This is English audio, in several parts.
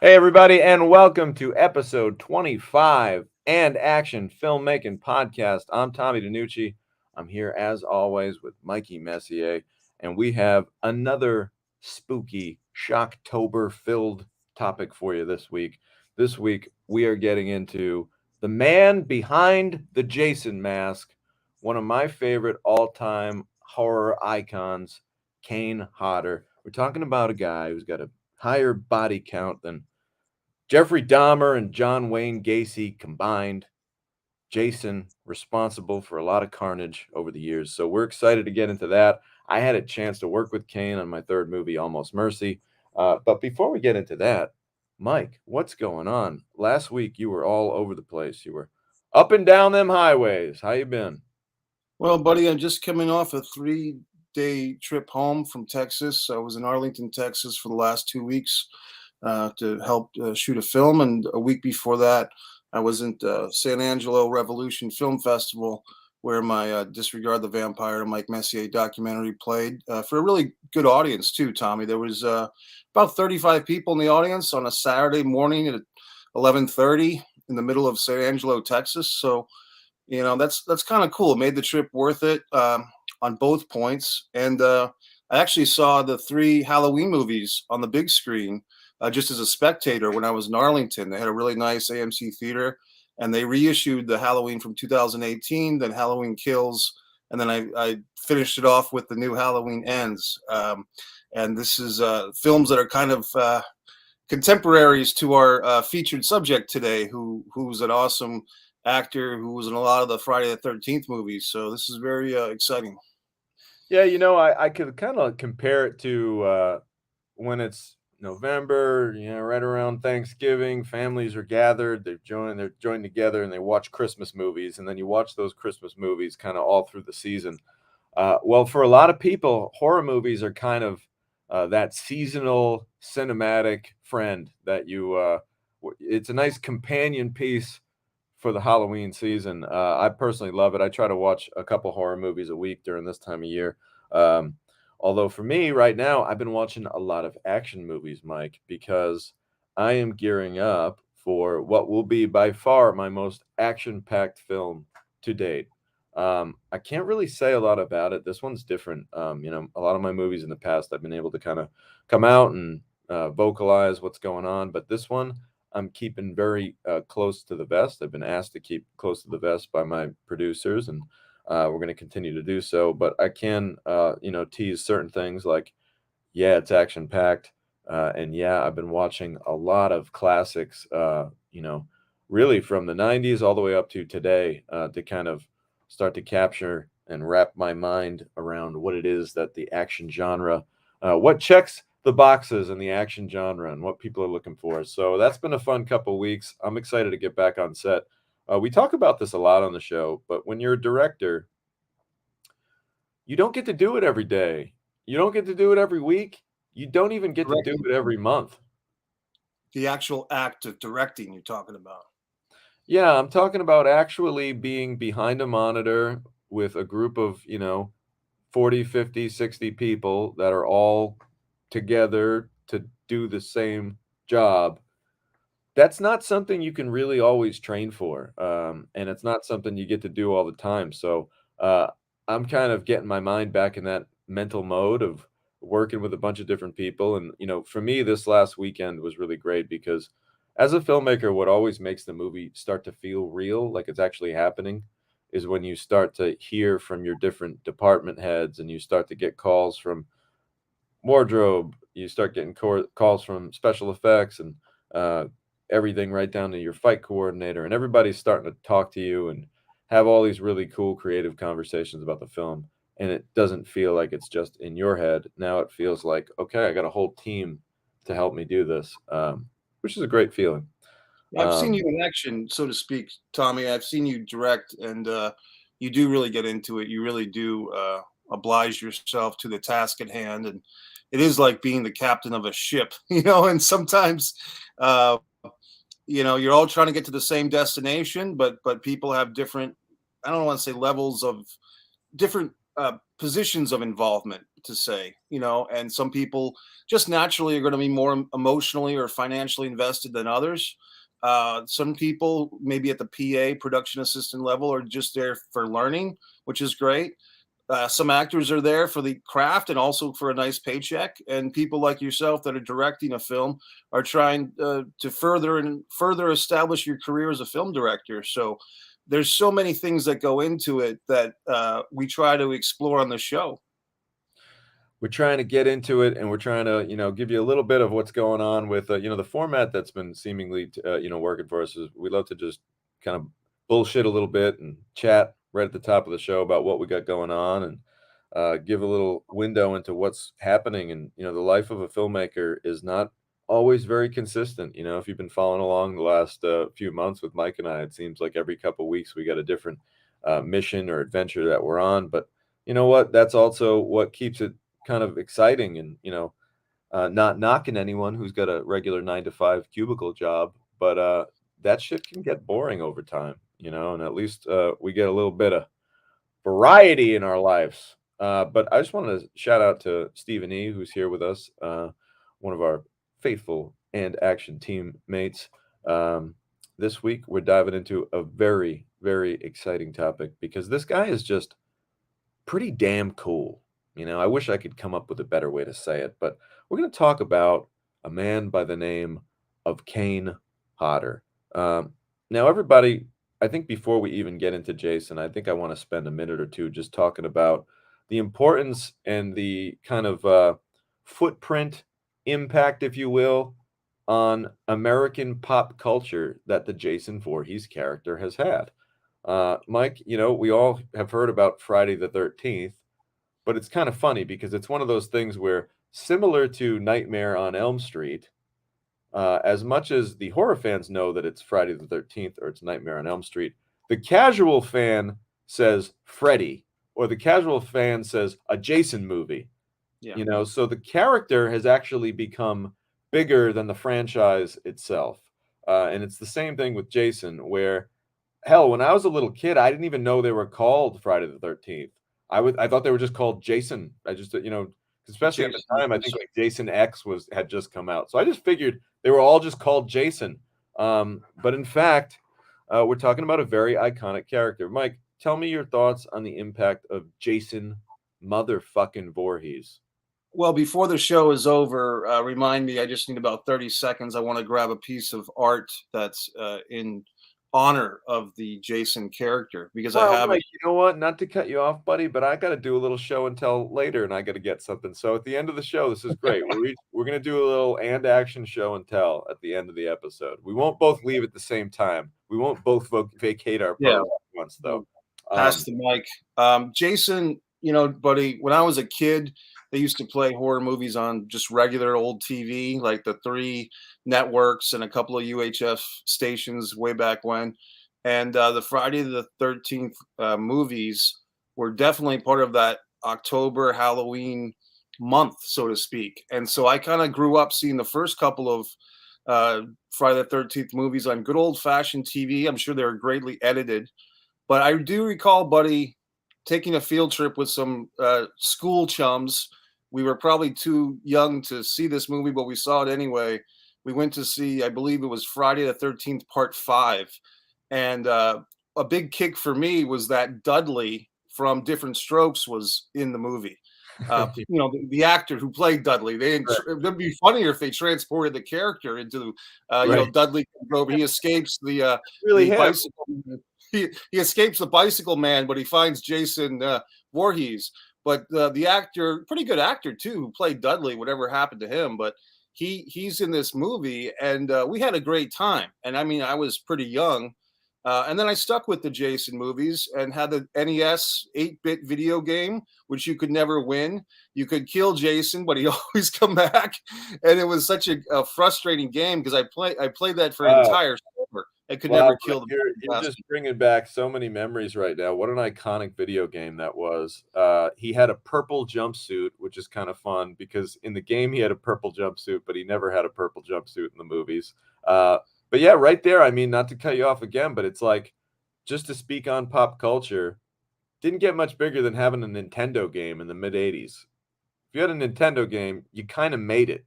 Hey, everybody, and welcome to episode 25 and Action Filmmaking Podcast. I'm Tommy DiNucci. I'm here as always with Mikey Messier, and we have another spooky, shocktober filled topic for you this week. This week, we are getting into the man behind the Jason mask, one of my favorite all time horror icons, Kane Hodder. We're talking about a guy who's got a higher body count than Jeffrey Dahmer and John Wayne Gacy combined. Jason responsible for a lot of carnage over the years. So we're excited to get into that. I had a chance to work with Kane on my third movie, Almost Mercy. But before we get into that, Mike, what's going on? Last week you were all over the place. You were up and down them highways. How you been? Well, buddy, I'm just coming off a 3-day trip home from Texas. I was in Arlington, Texas for the last 2 weeks to help shoot a film. And a week before that, I was in San Angelo Revolution Film Festival, where my Disregard the Vampire Mike Messier documentary played for a really good audience, too, Tommy. There was about 35 people in the audience on a Saturday morning at 11:30 in the middle of San Angelo, Texas. So, that's kind of cool. It made the trip worth it on both points. And I actually saw the three Halloween movies on the big screen just as a spectator when I was in Arlington. They had a really nice AMC theater, and they reissued the Halloween from 2018, then Halloween Kills, and then I finished it off with the new Halloween Ends. And this is films that are kind of contemporaries to our featured subject today, who's an awesome actor who was in a lot of the Friday the 13th movies. So this is very exciting. Yeah, I could kind of compare it to when it's November, right around Thanksgiving, families are gathered, they're joined together and they watch Christmas movies, and then you watch those Christmas movies kind of all through the season. Well, for a lot of people, horror movies are kind of that seasonal cinematic friend that it's a nice companion piece for the Halloween season. I personally love it. I try to watch a couple horror movies a week during this time of year. Um, Although for me right now, I've been watching a lot of action movies, Mike, because I am gearing up for what will be by far my most action-packed film to date. I can't really say a lot about it. This one's different. A lot of my movies in the past, I've been able to kind of come out and vocalize what's going on, but this one, I'm keeping very close to the vest. I've been asked to keep close to the vest by my producers, and we're going to continue to do so. But I can, tease certain things like, yeah, it's action packed, and yeah, I've been watching a lot of classics. Really from the '90s all the way up to today, to kind of start to capture and wrap my mind around what it is that the action genre, what checks the boxes in the action genre and what people are looking for. So that's been a fun couple weeks. I'm excited to get back on set. We talk about this a lot on the show, but when you're a director, you don't get to do it every day. You don't get to do it every week. You don't even get to do Directing, it every month. the actual act of directing you're talking about. Yeah, I'm talking about actually being behind a monitor with a group of, 40, 50, 60 people that are all together to do the same job. That's not something you can really always train for, and it's not something you get to do all the time. So uh, I'm kind of getting my mind back in that mental mode of working with a bunch of different people. And for me, this last weekend was really great because, as a filmmaker, what always makes the movie start to feel real, like it's actually happening, is when you start to hear from your different department heads and you start to get calls from wardrobe, you start getting calls from special effects and uh, everything right down to your fight coordinator, and everybody's starting to talk to you and have all these really cool creative conversations about the film. And it doesn't feel like it's just in your head. Now it feels like, okay, I got a whole team to help me do this, which is a great feeling. I've seen um, you in action, so to speak, Tommy. I've seen you direct, and you do really get into it. You really do oblige yourself to the task at hand, and it is like being the captain of a ship, And sometimes, uh, you're all trying to get to the same destination, but people have different. I don't want to say levels of different positions of involvement. to say, and some people just naturally are going to be more emotionally or financially invested than others. Some people, maybe at the PA production assistant level, are just there for learning, which is great. Some actors are there for the craft and also for a nice paycheck. And people like yourself that are directing a film are trying to further establish your career as a film director. So there's so many things that go into it that we try to explore on the show. We're trying to get into it, and we're trying to, give you a little bit of what's going on with, the format that's been seemingly, working for us is we love to just kind of bullshit a little bit and chat right at the top of the show about what we got going on and give a little window into what's happening. And, the life of a filmmaker is not always very consistent. If you've been following along the last few months with Mike and I, it seems like every couple of weeks we got a different mission or adventure that we're on. But you know what? That's also what keeps it kind of exciting and, not knocking anyone who's got a regular 9 to 5 cubicle job, but that shit can get boring over time, and at least we get a little bit of variety in our lives. But I just wanted to shout out to Stephen E, who's here with us, one of our faithful and action teammates. This week, we're diving into a very, very exciting topic because this guy is just pretty damn cool. I wish I could come up with a better way to say it, but we're going to talk about a man by the name of KANE HODDER. Now, everybody, I think before we even get into Jason, I think I want to spend a minute or two just talking about the importance and the kind of footprint impact, if you will, on American pop culture that the Jason Voorhees character has had. Mike, we all have heard about Friday the 13th, but it's kind of funny because it's one of those things where, similar to Nightmare on Elm Street, as much as the horror fans know that it's Friday the 13th or it's Nightmare on Elm Street, the casual fan says Freddy, or the casual fan says a Jason movie. Yeah. So the character has actually become bigger than the franchise itself. And it's the same thing with Jason, where hell, when I was a little kid, I didn't even know they were called Friday the 13th. I thought they were just called Jason. I just, especially at the Jason time, I movies. think like Jason X had just come out. So I just figured they were all just called Jason. But in fact, we're talking about a very iconic character. Mike, tell me your thoughts on the impact of Jason motherfucking Voorhees. Well, before the show is over, remind me. I just need about 30 seconds. I want to grab a piece of art that's in honor of the Jason character because I Well, have it. Mike, you know what? Not to cut you off, buddy, but I got to do a little show and tell later, and I got to get something. So at the end of the show, this is great. We're gonna do a little and action show and tell at the end of the episode. We won't both leave at the same time. We won't both vacate our Yeah. post at once, though. Pass the mic. Jason, buddy, when I was a kid, they used to play horror movies on just regular old TV, like the three networks and a couple of UHF stations way back when. And the Friday the 13th movies were definitely part of that October Halloween month, so to speak. And so I kind of grew up seeing the first couple of Friday the 13th movies on good old fashioned TV. I'm sure they were greatly edited, but I do recall, buddy, taking a field trip with some school chums. We were probably too young to see this movie, but we saw it anyway. We went to see, I believe it was Friday the 13th, Part 5. And a big kick for me was that Dudley from Different Strokes was in the movie. The actor who played Dudley. Right, It'd be funnier if they transported the character into, right. Dudley Grove. He escapes Really the him. bicycle. He escapes the bicycle man, but he finds Jason Voorhees. But the actor, pretty good actor too, who played Dudley. Whatever happened to him, but he's in this movie, and we had a great time. And I mean, I was pretty young. And then I stuck with the Jason movies and had the NES 8-bit video game, which you could never win. You could kill Jason, but he always come back, and it was such a frustrating game because I played that for an Wow. entire summer. I could Wow, never but kill the you're bastard. just bringing back so many memories right now. What an iconic video game that was. He had a purple jumpsuit, which is kind of fun because in the game he had a purple jumpsuit, but he never had a purple jumpsuit in the movies. But yeah, right there, I mean, not to cut you off again, but it's like, just to speak on pop culture, didn't get much bigger than having a Nintendo game in the mid 80s. if you had a Nintendo game, you kind of made it.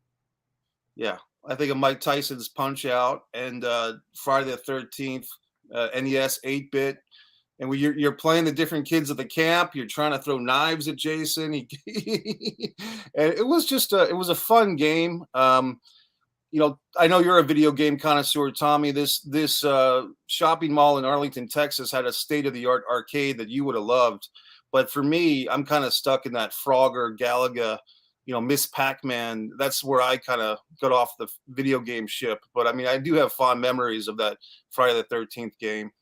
Yeah, I think of Mike Tyson's Punch Out and Friday the 13th, NES 8-bit. And when you're playing the different kids at the camp, you're trying to throw knives at Jason. And it was just it was a fun game. I know you're a video game connoisseur, Tommy. This shopping mall in Arlington, Texas, had a state of the art arcade that you would have loved. But for me, I'm kind of stuck in that Frogger, Galaga, Miss Pac-Man. That's where I kind of got off the video game ship. But I mean, I do have fond memories of that Friday the 13th game.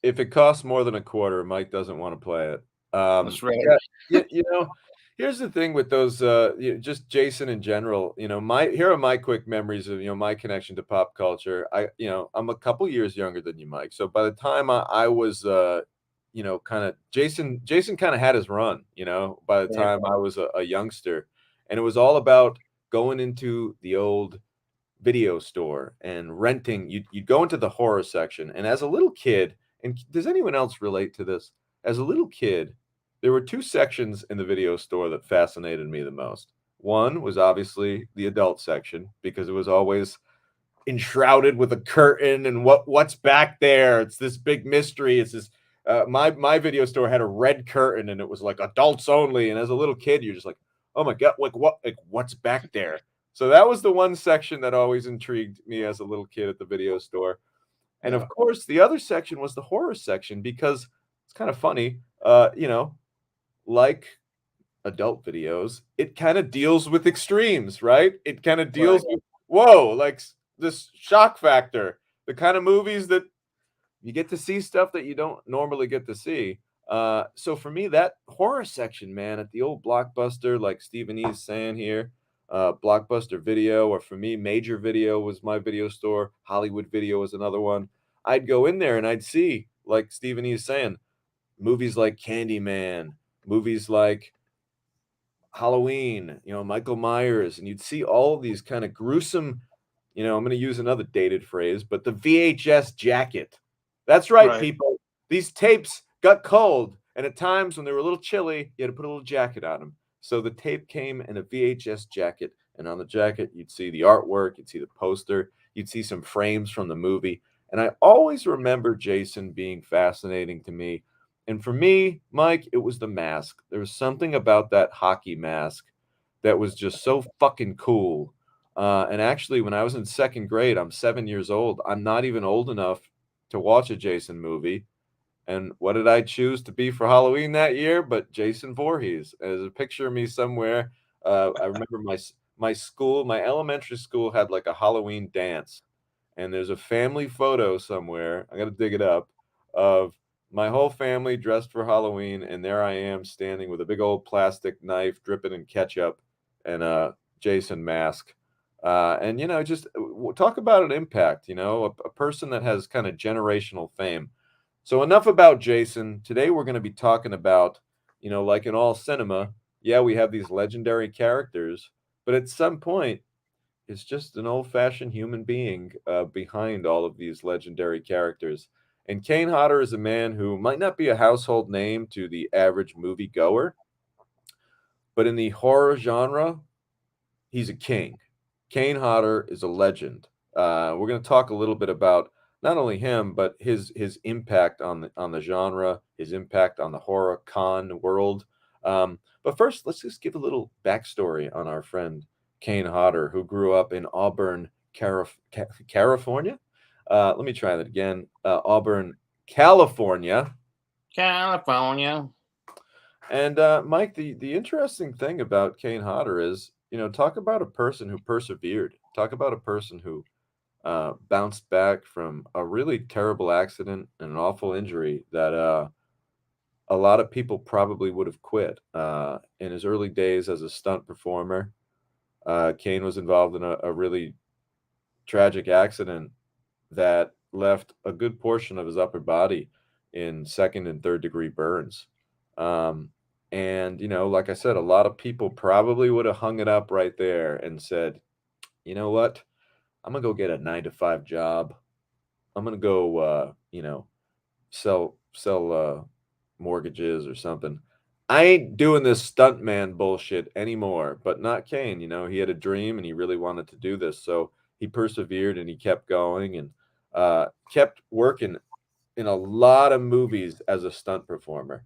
If it costs more than a quarter, Mike doesn't want to play it. That's right. Yeah, here's the thing with those, just Jason in general. Here are my quick memories of my connection to pop culture. I'm a couple years younger than you, Mike. So by the time I was, kind of Jason kind of had his run. By the Right. time I was a youngster, and it was all about going into the old video store and renting. You'd go into the horror section, and as a little kid, and does anyone else relate to this? As a little kid, there were two sections in the video store that fascinated me the most. One was obviously the adult section because it was always enshrouded with a curtain and what's back there. It's this big mystery. It's this my video store had a red curtain and it was like adults only. And as a little kid, you're just like, oh my god, what's back there? So that was the one section that always intrigued me as a little kid at the video store. And Yeah. of course, the other section was the horror section because it's kind of funny. Like adult videos, it kind of deals with extremes, right? It kind of Right. deals with whoa, like this shock factor, the kind of movies that you get to see stuff that you don't normally get to see. So for me, that horror section, man, at the old Blockbuster, like Stephen E is saying here, Blockbuster Video, or for me, Major Video was my video store. Hollywood Video was another one. I'd go in there and I'd see, like Stephen E is saying, movies like Candyman, movies like Halloween, Michael Myers, and you'd see all of these kind of gruesome, I'm going to use another dated phrase, but the VHS jacket. That's right, Right. people. These tapes got cold, and at times when they were a little chilly, you had to put a little jacket on them. So the tape came in a VHS jacket, and on the jacket, you'd see the artwork, you'd see the poster, you'd see some frames from the movie. And I always remember Jason being fascinating to me, and for me, Mike, it was the mask. There was something about that hockey mask that was just so fucking cool. And actually, when I was in second grade, I'm 7 years old. I'm not even old enough to watch a Jason movie. And what did I choose to be for Halloween that year? But Jason Voorhees. There's a picture of me somewhere. I remember my school, my elementary school had like a Halloween dance, and there's a family photo somewhere. I got to dig it up of my whole family dressed for Halloween, and there I am standing with a big old plastic knife dripping in ketchup and a Jason mask. And just talk about an impact. A person that has kind of generational fame. So enough about Jason. Today we're going to be talking about, like in all cinema, yeah, we have these legendary characters, but at some point is just an old-fashioned human being behind all of these legendary characters. And Kane Hodder is a man who might not be a household name to the average moviegoer, but in the horror genre, he's a king. Kane Hodder is a legend. We're going to talk a little bit about not only him, but his impact on the genre, his impact on the horror con world. But first, let's just give a little backstory on our friend Kane Hodder, who grew up in Auburn, California. Let me try that again. Auburn, California. California. And Mike, the interesting thing about Kane Hodder is, talk about a person who persevered. Talk about a person who bounced back from a really terrible accident and an awful injury that a lot of people probably would have quit. In his early days as a stunt performer, Kane was involved in a really tragic accident that left a good portion of his upper body in second and third degree burns. Um, and, like I said, a lot of people probably would have hung it up right there and said, you know what? I'm going to go get a 9 to 5 job. I'm going to go, sell mortgages or something. I ain't doing this stuntman bullshit anymore. But not Kane. You know, he had a dream and he really wanted to do this, so he persevered and he kept going and kept working in a lot of movies as a stunt performer.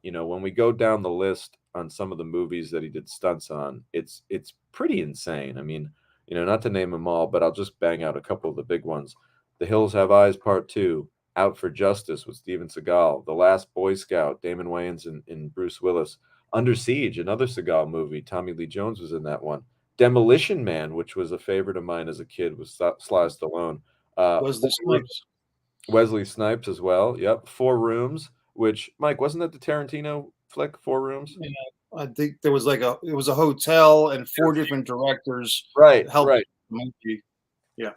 You know, when we go down the list on some of the movies that he did stunts on, it's pretty insane. I mean, you know, not to name them all, but I'll just bang out a couple of the big ones. The Hills Have Eyes Part 2, Out for Justice with Steven Seagal, The Last Boy Scout, Damon Wayans and Bruce Willis, Under Siege, another Seagal movie. Tommy Lee Jones was in that one. Demolition Man, which was a favorite of mine as a kid, with Sly Stallone. Was the Snipes? Wesley Snipes as well. Yep. Four Rooms, which Mike, wasn't that the Tarantino flick, Four Rooms? Yeah, I think there was like it was a hotel and four different directors Right, helped right. the movie. Yeah,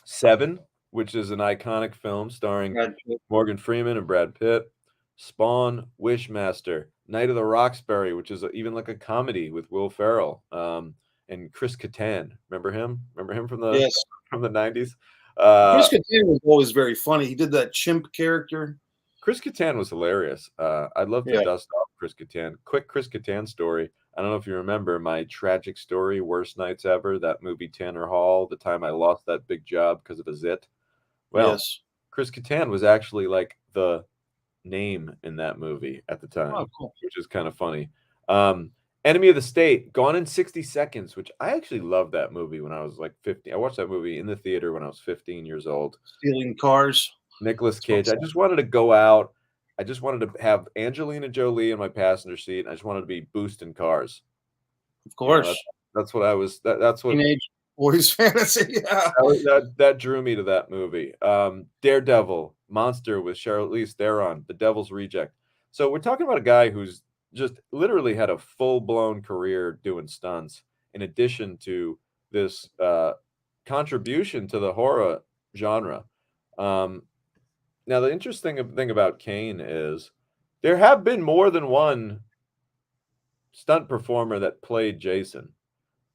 Seven, which is an iconic film starring Brad Pitt. Morgan Freeman and Brad Pitt. Spawn, Wishmaster, Night of the Roxbury, which is even like a comedy with Will Ferrell, and Chris Kattan. Remember him? Remember him Yes, from the 90s? Chris Kattan was always very funny. He did that chimp character. Chris Kattan was hilarious. I'd love to Yeah. dust off Chris Kattan. Quick Chris Kattan story. I don't know if you remember my tragic story, Worst Nights Ever, that movie Tanner Hall, the time I lost that big job because of a zit. Well, Yes. Chris Kattan was actually like the name in that movie at the Oh, time, cool. which is kind of funny. Um, Enemy of the State, Gone in 60 Seconds, which I actually loved that movie when I was like 15. I watched that movie in the theater when I was 15 years old. Stealing cars. Nicolas Cage. I just wanted to go out. I just wanted to have Angelina Jolie in my passenger seat. And I just wanted to be boosting cars. Of You know, course. that's what I was. That's what Teenage boys fantasy. Yeah. that drew me to that movie. Daredevil, Monster with Charlize Theron, The Devil's Reject. So we're talking about a guy who's just literally had a full blown career doing stunts, in addition to this contribution to the horror genre. Um, Now, the interesting thing about Kane is there have been more than one stunt performer that played Jason,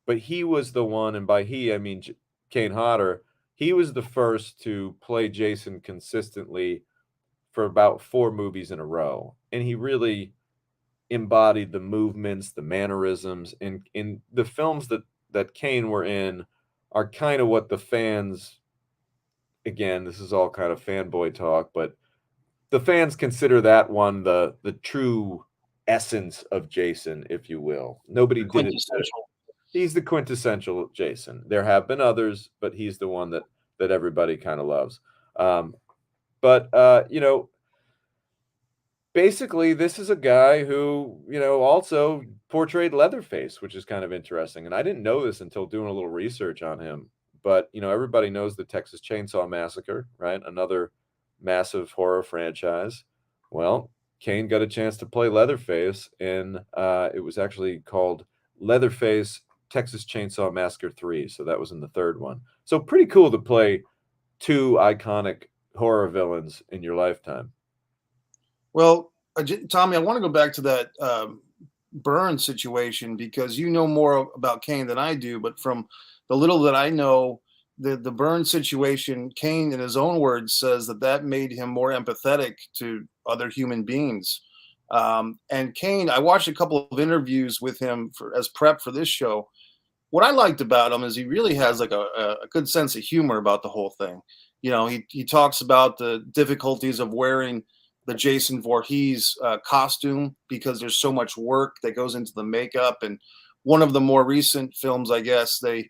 but he was the one, and by he, I mean Kane Hodder. He was the first to play Jason consistently for about four movies in a row, and he really embodied the movements, the mannerisms, and in the films that Kane were in are kind of what the fans. Again, this is all kind of fanboy talk, but the fans consider that one the true essence of Jason, if you will. Nobody The did it. quintessential. He's the quintessential Jason. There have been others, but he's the one that everybody kind of loves. But you know, basically, this is a guy who, you know, also portrayed Leatherface, which is kind of interesting. And I didn't know this until doing a little research on him. But, you know, everybody knows the Texas Chainsaw Massacre, right? Another massive horror franchise. Well, Kane got a chance to play Leatherface, and it was actually called Leatherface Texas Chainsaw Massacre 3. So that was in the third one. So pretty cool to play two iconic horror villains in your lifetime. Well, Tommy, I want to go back to that burn situation because you know more about Kane than I do. But from the little that I know, the burn situation, Kane, in his own words, says that made him more empathetic to other human beings. And Kane, I watched a couple of interviews with him as prep for this show. What I liked about him is he really has like a good sense of humor about the whole thing. You know, he talks about the difficulties of wearing the Jason Voorhees costume because there's so much work that goes into the makeup. And one of the more recent films, I guess, the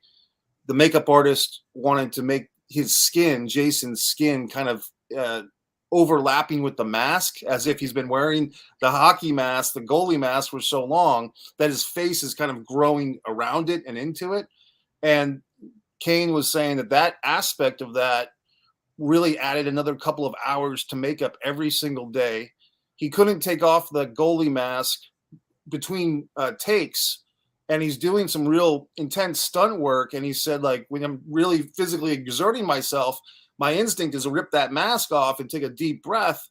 makeup artist wanted to make his skin, Jason's skin, kind of overlapping with the mask, as if he's been wearing the hockey mask, the goalie mask, for so long that his face is kind of growing around it and into it. And Kane was saying that aspect of that really added another couple of hours to makeup every single day. He couldn't take off the goalie mask between takes, and he's doing some real intense stunt work. And he said, like, when I'm really physically exerting myself, my instinct is to rip that mask off and take a deep breath,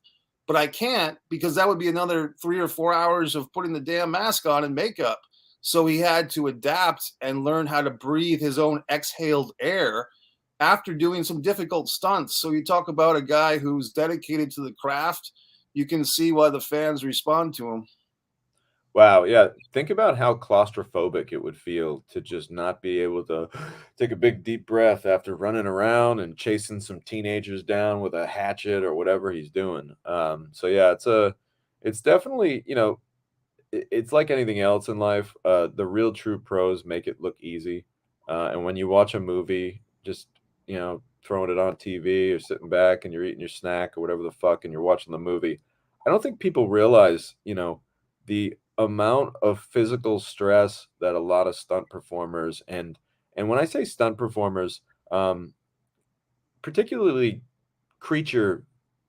but I can't because that would be another 3 or 4 hours of putting the damn mask on and makeup. So he had to adapt and learn how to breathe his own exhaled air after doing some difficult stunts. So you talk about a guy who's dedicated to the craft. You can see why the fans respond to him. Wow, yeah, think about how claustrophobic it would feel to just not be able to take a big deep breath after running around and chasing some teenagers down with a hatchet or whatever he's doing. So yeah, it's definitely, it's like anything else in life. The real true pros make it look easy. And when you watch a movie, just, throwing it on TV or sitting back and you're eating your snack or whatever the fuck and you're watching the movie, I don't think people realize, the amount of physical stress that a lot of stunt performers and when I say stunt performers, um, particularly creature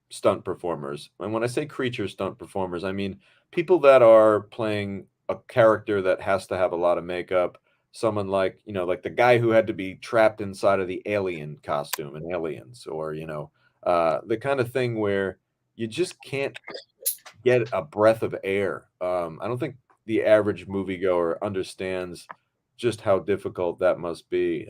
stunt performers. And when I say creature stunt performers, I mean people that are playing a character that has to have a lot of makeup. Someone like, like the guy who had to be trapped inside of the alien costume in Aliens, or, the kind of thing where you just can't get a breath of air. I don't think the average moviegoer understands just how difficult that must be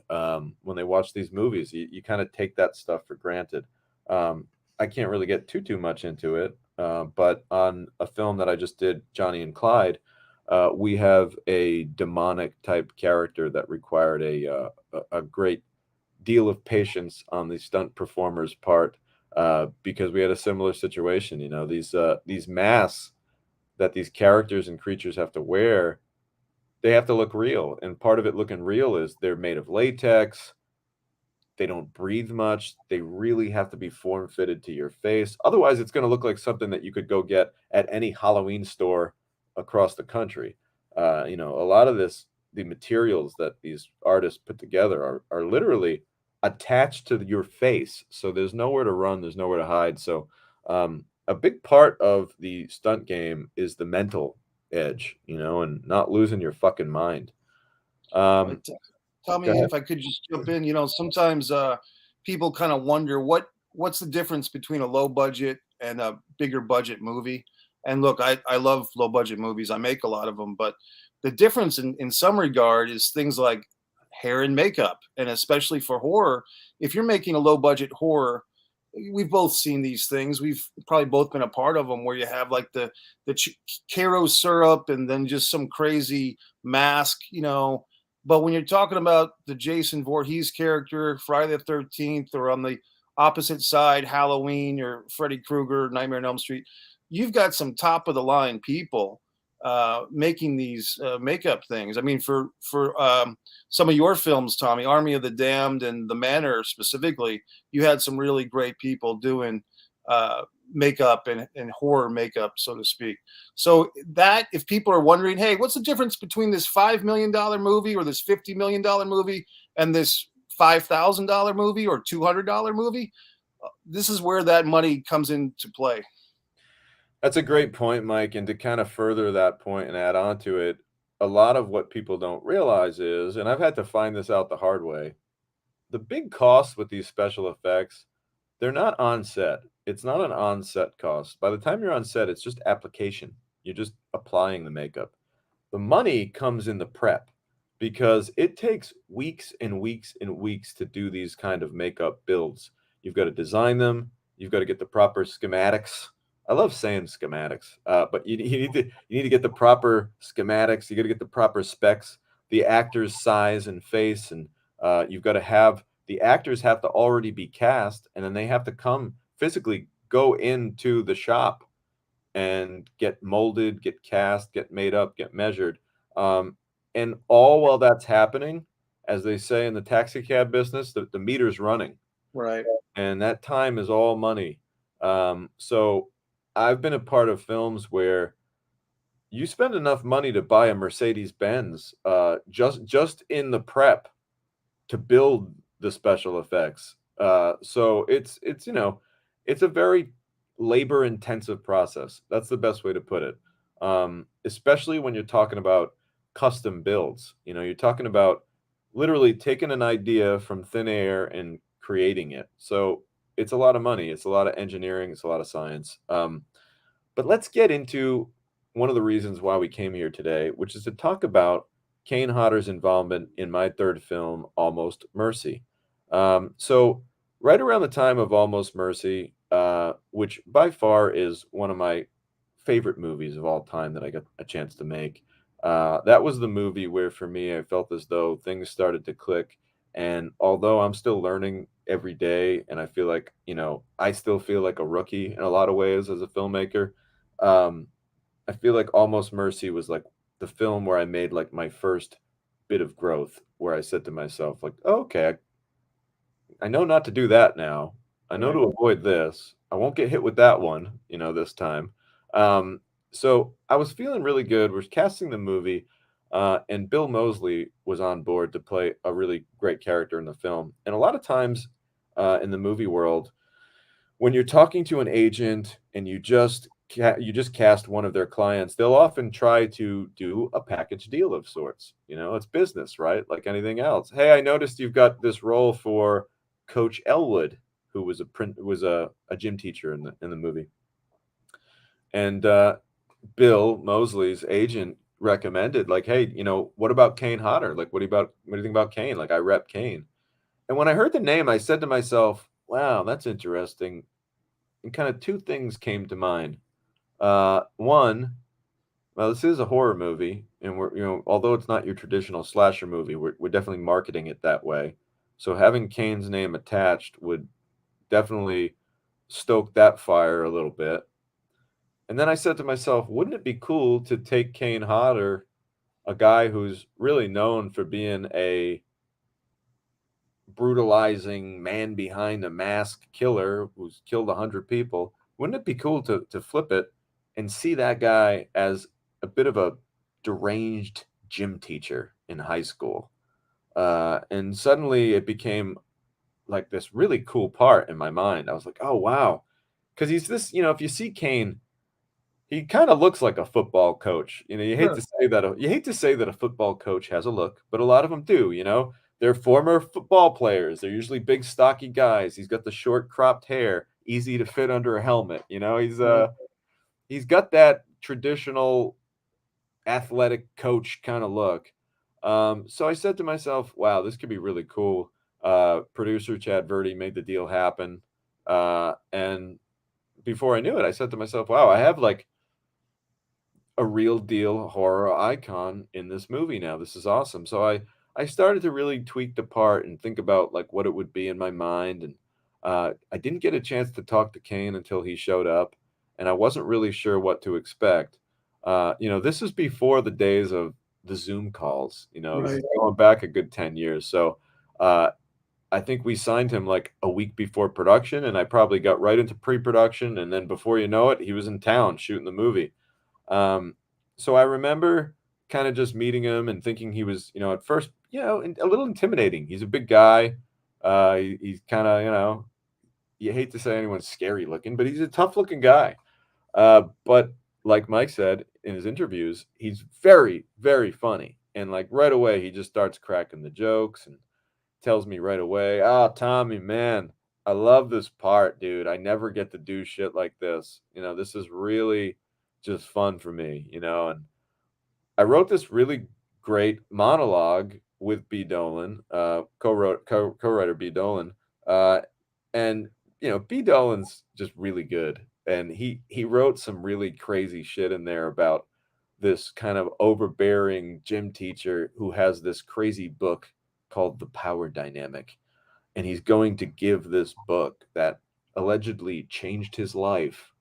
when they watch these movies. You kind of take that stuff for granted. I can't really get too much into it, but on a film that I just did, Johnny and Clyde, we have a demonic type character that required a great deal of patience on the stunt performer's part, because we had a similar situation. These masks that these characters and creatures have to wear, they have to look real, and part of it looking real is they're made of latex. They don't breathe much. They really have to be form fitted to your face. Otherwise, it's going to look like something that you could go get at any Halloween store across the country. A lot of the materials that these artists put together are literally attached to your face. So there's nowhere to run, there's nowhere to hide. So a big part of the stunt game is the mental edge, and not losing your fucking mind. But Um, Go Tommy, ahead. if I could just jump in, sometimes people kind of wonder what's the difference between a low budget and a bigger budget movie. And look, I love low budget movies. I make a lot of them, but the difference in some regard is things like hair and makeup, and especially for horror. If you're making a low budget horror, we've both seen these things. We've probably both been a part of them, where you have like the Caro syrup and then just some crazy mask. But when you're talking about the Jason Voorhees character, Friday the 13th, or on the opposite side, Halloween or Freddy Krueger, Nightmare on Elm Street, you've got some top of the line people making these makeup things. I mean, for some of your films, Tommy, Army of the Damned and The Manor specifically, you had some really great people doing makeup and horror makeup, so to speak. So that if people are wondering, hey, what's the difference between this $5 million movie or this $50 million movie and this $5,000 movie or $200 movie? This is where that money comes into play. That's a great point, Mike. And to kind of further that point and add on to it, a lot of what people don't realize is, and I've had to find this out the hard way, the big costs with these special effects, they're not on set. It's not an on set cost. By the time you're on set, it's just application. You're just applying the makeup. The money comes in the prep because it takes weeks and weeks and weeks to do these kind of makeup builds. You've got to design them, you've got to get the proper schematics. I love saying schematics, but you need to get the proper schematics. You got to get the proper specs, the actor's size and face, and you've got to have the actors have to already be cast, and then they have to come physically go into the shop and get molded, get cast, get made up, get measured. Um, and all while that's happening, as they say in the taxi cab business, the meter's running, Right. and that time is all money. So I've been a part of films where you spend enough money to buy a Mercedes Benz, just in the prep to build the special effects. So it's a very labor intensive process. That's the best way to put it. Especially when you're talking about custom builds. You're talking about literally taking an idea from thin air and creating it. So it's a lot of money. It's a lot of engineering. It's a lot of science. But let's get into one of the reasons why we came here today, which is to talk about Kane Hodder's involvement in my third film, Almost Mercy. So, right around the time of Almost Mercy, which by far is one of my favorite movies of all time that I got a chance to make. That was the movie where, for me, I felt as though things started to click. And although I'm still learning every day, and I feel like, I still feel like a rookie in a lot of ways as a filmmaker, um, I feel like Almost Mercy was like the film where I made like my first bit of growth, where I said to myself, like, oh, okay, I know not to do that now. I know Right. to avoid this. I won't get hit with that one, this time. Um, so I was feeling really good. We're casting the movie, and Bill Moseley was on board to play a really great character in the film. And a lot of times, in the movie world, when you're talking to an agent and you just cast one of their clients, they'll often try to do a package deal of sorts. It's business, right? Like anything else. Hey, I noticed you've got this role for Coach Elwood, who was a gym teacher in the movie. And Bill Mosley's agent recommended, like, hey, what about Kane Hodder? Like, what do you think about Kane? Like, I rep Kane. And when I heard the name, I said to myself, wow, that's interesting. And kind of two things came to mind. One, well, this is a horror movie, and although it's not your traditional slasher movie, we're definitely marketing it that way. So having Kane's name attached would definitely stoke that fire a little bit. And then I said to myself, wouldn't it be cool to take Kane Hodder, a guy who's really known for being a brutalizing man behind a mask killer who's killed 100 people? Wouldn't it be cool to flip it and see that guy as a bit of a deranged gym teacher in high school? And suddenly it became like this really cool part in my mind. I was like, oh, wow. Because he's this, if you see Kane, he kind of looks like a football coach. Huh. You hate to say that a football coach has a look, but a lot of them do. They're former football players. They're usually big, stocky guys. He's got the short, cropped hair, easy to fit under a helmet. Right. He's got that traditional athletic coach kind of look. So I said to myself, wow, this could be really cool. Producer Chad Verdi made the deal happen. And before I knew it, I said to myself, wow, I have like a real deal horror icon in this movie now. This is awesome. So I started to really tweak the part and think about like what it would be in my mind. And I didn't get a chance to talk to Kane until he showed up, and I wasn't really sure what to expect. This is before the days of the Zoom calls. This is Right. going back a good 10 years. So uh, I think we signed him like a week before production, and I probably got right into pre-production, and then before you know it, he was in town shooting the movie. Um, so I remember kind of just meeting him and thinking he was, at first, a little intimidating. He's a big guy. He's kind of, you hate to say anyone's scary looking, but he's a tough looking guy. But like Mike said in his interviews, he's very, very funny. And like right away, he just starts cracking the jokes and tells me right away, "Ah, Tommy, man, I love this part, dude. I never get to do shit like this. This is really just fun for me." And I wrote this really great monologue with B. Dolan, co-writer B. Dolan, and B. Dolan's just really good, and he wrote some really crazy shit in there about this kind of overbearing gym teacher who has this crazy book called The Power Dynamic, and he's going to give this book that allegedly changed his life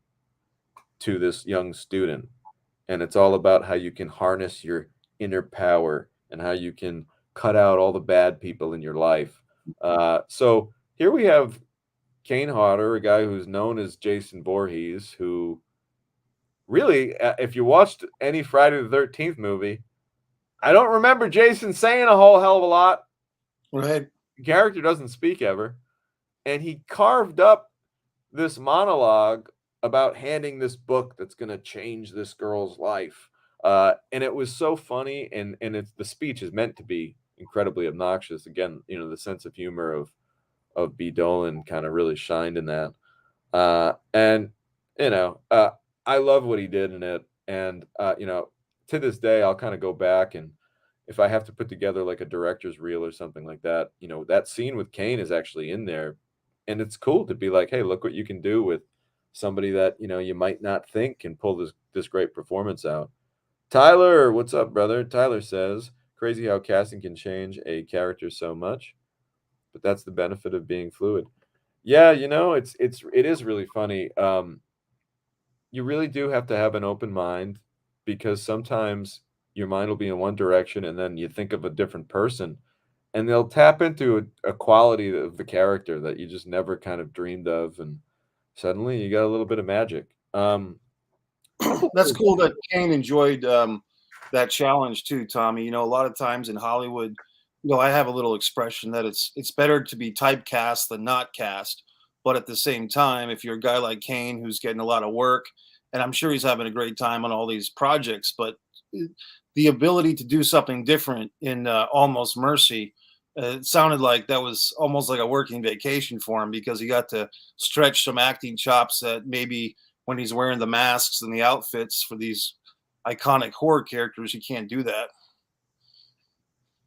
to this young student. And it's all about how you can harness your inner power and how you can cut out all the bad people in your life. So here we have Kane Hodder, a guy who's known as Jason Voorhees, who really, if you watched any Friday the 13th movie, I don't remember Jason saying a whole hell of a lot. Right. The character doesn't speak ever. And he carved up this monologue about handing this book that's going to change this girl's life. And it was so funny. And the speech is meant to be incredibly obnoxious. Again, the sense of humor of B. Dolan kind of really shined in that. And, you know, uh, I love what he did in it. And, to this day, I'll kind of go back, and if I have to put together like a director's reel or something like that, that scene with Kane is actually in there. And it's cool to be like, hey, look what you can do with somebody that you might not think can pull this great performance out. Tyler, what's up, brother? Tyler says, "Crazy how casting can change a character so much, but that's the benefit of being fluid." Yeah, it is really funny. You really do have to have an open mind because sometimes your mind will be in one direction and then you think of a different person and they'll tap into a quality of the character that you just never kind of dreamed of, and suddenly you got a little bit of magic. Couple That's cool cool things. that Kane enjoyed that challenge too, Tommy. A lot of times in Hollywood, I have a little expression that it's better to be typecast than not cast. But at the same time, if you're a guy like Kane who's getting a lot of work, and I'm sure he's having a great time on all these projects, but uh, the ability to do something different in Almost Mercy, it sounded like that was almost like a working vacation for him because he got to stretch some acting chops that maybe when he's wearing the masks and the outfits for these iconic horror characters, you can't do that.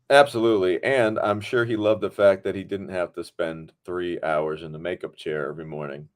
Absolutely, and I'm sure he loved the fact that he didn't have to spend 3 hours in the makeup chair every morning.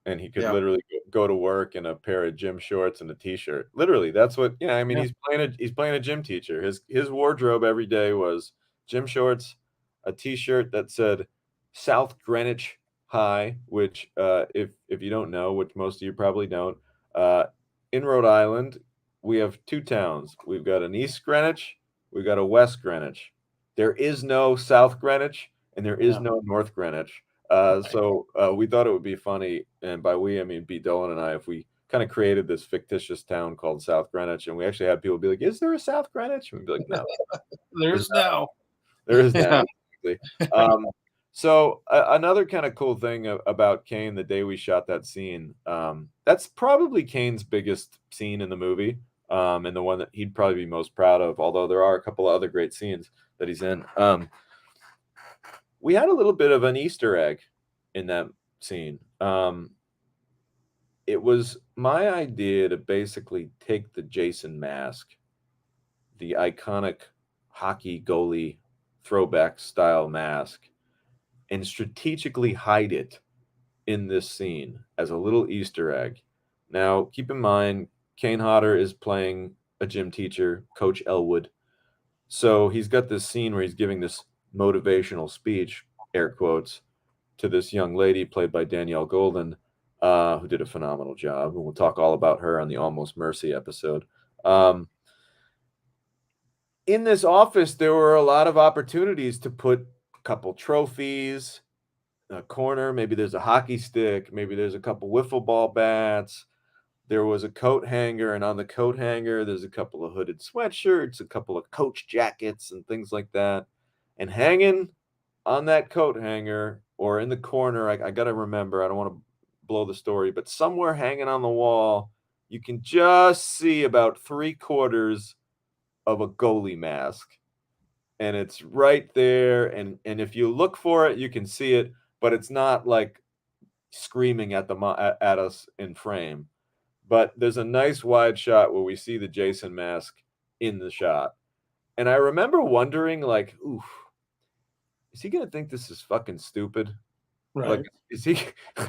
And he could Yeah, literally go to work in a pair of gym shorts and a t-shirt. Literally, that's what I mean, yeah, he's playing a gym teacher. His wardrobe every day was gym shorts, a t-shirt that said South Greenwich High, which, if you don't know, which most of you probably don't, uh, in Rhode Island, we have 2 towns. We've got an East Greenwich, we've got a West Greenwich. There is no South Greenwich, and there is yeah. no North Greenwich. We thought it would be funny, and by we I mean B. Dolan and I, if we kind of created this fictitious town called South Greenwich, and we actually had people be like, "Is there a South Greenwich?" And we'd be like, "No, there's There's not. now. There is now." Yeah, Exactly. Another kind of cool thing about Kane, the day we shot that scene, that's probably Kane's biggest scene in the movie, and the one that he'd probably be most proud of. Although there are a couple of other great scenes that he's in. We had a little bit of an Easter egg in that scene. It was my idea to basically take the Jason mask, the iconic hockey goalie throwback style mask, and strategically hide it in this scene as a little Easter egg. Now, keep in mind, Kane Hodder is playing a gym teacher, Coach Elwood. So he's got this scene where he's giving this motivational speech, air quotes, to this young lady played by Danielle Golden, who did a phenomenal job. And we'll talk all about her on the Almost Mercy episode. Um, in this office, there were a lot of opportunities to put a couple trophies, a corner. Maybe there's a hockey stick. Maybe there's a couple wiffle ball bats. There was a coat hanger, and on the coat hanger, there's a couple of hooded sweatshirts, a couple of coach jackets, and things like that. And hanging on that coat hanger or in the corner, I got to remember, I don't want to blow the story, but somewhere hanging on the wall, you can just see about 3/4 of a goalie mask. And it's right there. And if you look for it, you can see it, but it's not like screaming at us in frame. But there's a nice wide shot where we see the Jason mask in the shot. And I remember wondering, like, ooh, is he gonna think this is fucking stupid? Like, right. is he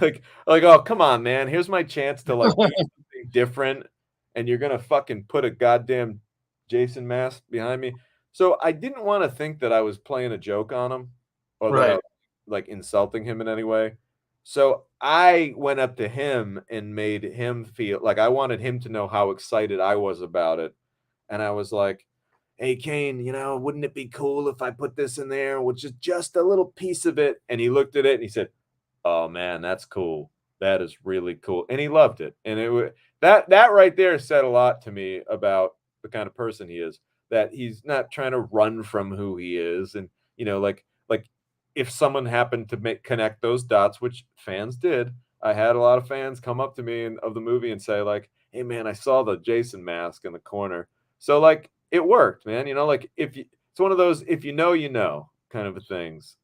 like, "Oh, come on, man. Here's my chance to, like, do something different, and you're gonna fucking put a goddamn Jason mask behind me?" So, I didn't wanna think that I was playing a joke on him or that I Right. was, like, insulting him in any way. So, I went up to him and made him feel like I wanted him to know how excited I was about it, and I was like, "Hey, Kane, wouldn't it be cool if I put this in there with just a little piece of it?" And he looked at it and he said, "Oh, man, that's cool. That is really cool." And he loved it. And that right there said a lot to me about the kind of person he is, that he's not trying to run from who he is. And, like if someone happened to connect those dots, which fans did, I had a lot of fans come up to me of the movie and say, like, "Hey, man, I saw the Jason mask in the corner." So, like, it worked, man. Like, it's one of those, if you know kind of things.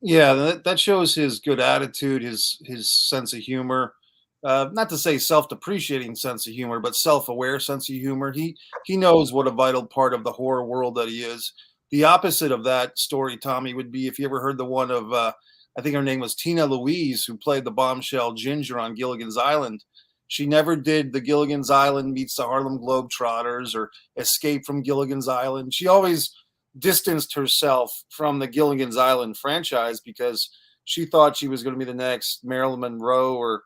Yeah, that shows his good attitude, his sense of humor. Not to say self-depreciating sense of humor, but self-aware sense of humor. He knows what a vital part of the horror world that he is. The opposite of that story, Tommy, would be if you ever heard the one of I think her name was Tina Louise, who played the bombshell Ginger on Gilligan's Island. She never did the Gilligan's Island meets the Harlem Globetrotters or Escape from Gilligan's Island. She always distanced herself from the Gilligan's Island franchise because she thought she was going to be the next Marilyn Monroe or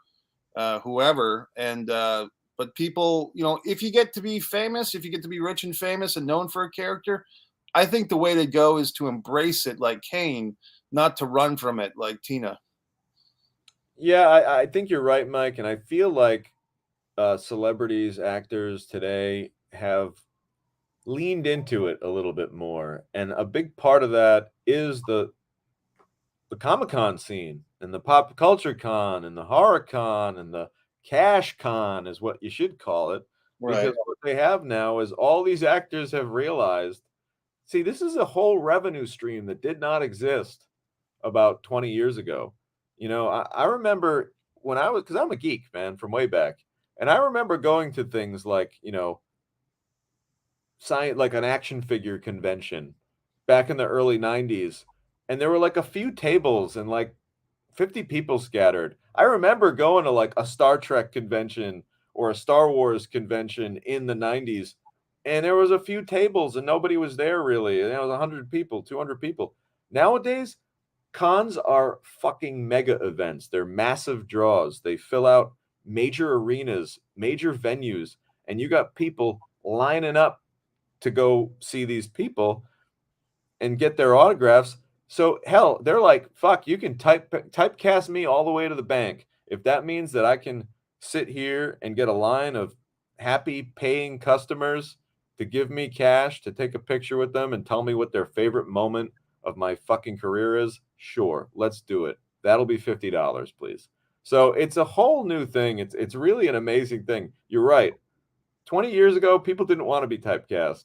whoever. And but people, you know, if you get to be famous, if you get to be rich and famous and known for a character, I think the way to go is to embrace it like Kane, not to run from it like Tina. Yeah, I think you're right, Mike, and I feel like celebrities, actors today have leaned into it a little bit more, and a big part of that is the Comic Con scene and the pop culture con and the horror con and the cash con is what you should call it, because Right. what they have now is all these actors have realized, see, this is a whole revenue stream that did not exist about 20 years ago. You know, I remember when I was, because I'm a geek, man, from way back. And I remember going to things like, you know, like an action figure convention back in the early 90s. And there were like a few tables and like 50 people scattered. I remember going to like a Star Trek convention or a Star Wars convention in the 90s. And there was a few tables and nobody was there really. And it was 100 people, 200 people. Nowadays, cons are fucking mega events. They're massive draws. They fill out major arenas, major venues, and you got people lining up to go see these people and get their autographs. So hell, they're like, fuck, you can typecast me all the way to the bank. If that means that I can sit here and get a line of happy paying customers to give me cash to take a picture with them and tell me what their favorite moment of my fucking career is, sure, let's do it. That'll be $50, please. So it's a whole new thing. It's really an amazing thing. You're right. 20 years ago, people didn't want to be typecast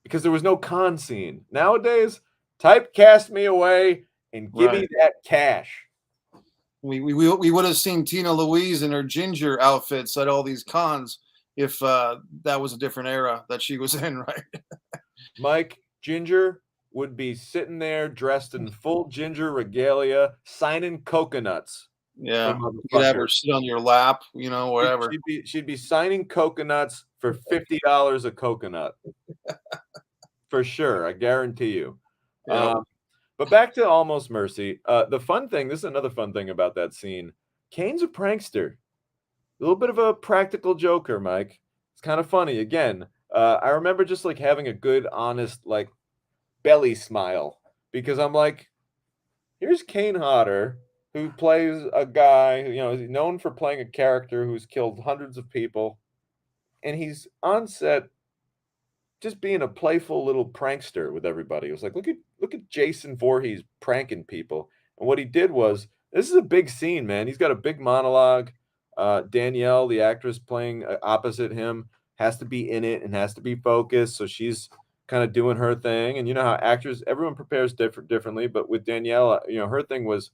because there was no con scene. Nowadays, typecast me away and give me Right. that cash. We would have seen Tina Louise in her ginger outfits at all these cons if that was a different era that she was in, right? Mike, Ginger would be sitting there dressed in full ginger regalia, signing coconuts for Yeah. You could have her motherfuckers. sit on your lap, you know, whatever. She'd be signing coconuts for $50 a coconut for sure. I guarantee you. Yeah. Um, but back to Almost Mercy. The fun thing. This is another fun thing about that scene. Kane's a prankster, a little bit of a practical joker, Mike. It's kind of funny. Again, I remember just like having a good, honest, like belly smile because I'm like, here's Kane Hodder, who plays a guy who, you know, is known for playing a character who's killed hundreds of people, and he's on set just being a playful little prankster with everybody. It was like, look at Jason Voorhees pranking people. And what he did was, this is a big scene, man. He's got a big monologue. Danielle, the actress playing opposite him, has to be in it and has to be focused. So she's kind of doing her thing. And you know how actors, everyone prepares differently. But with Danielle, you know, her thing was,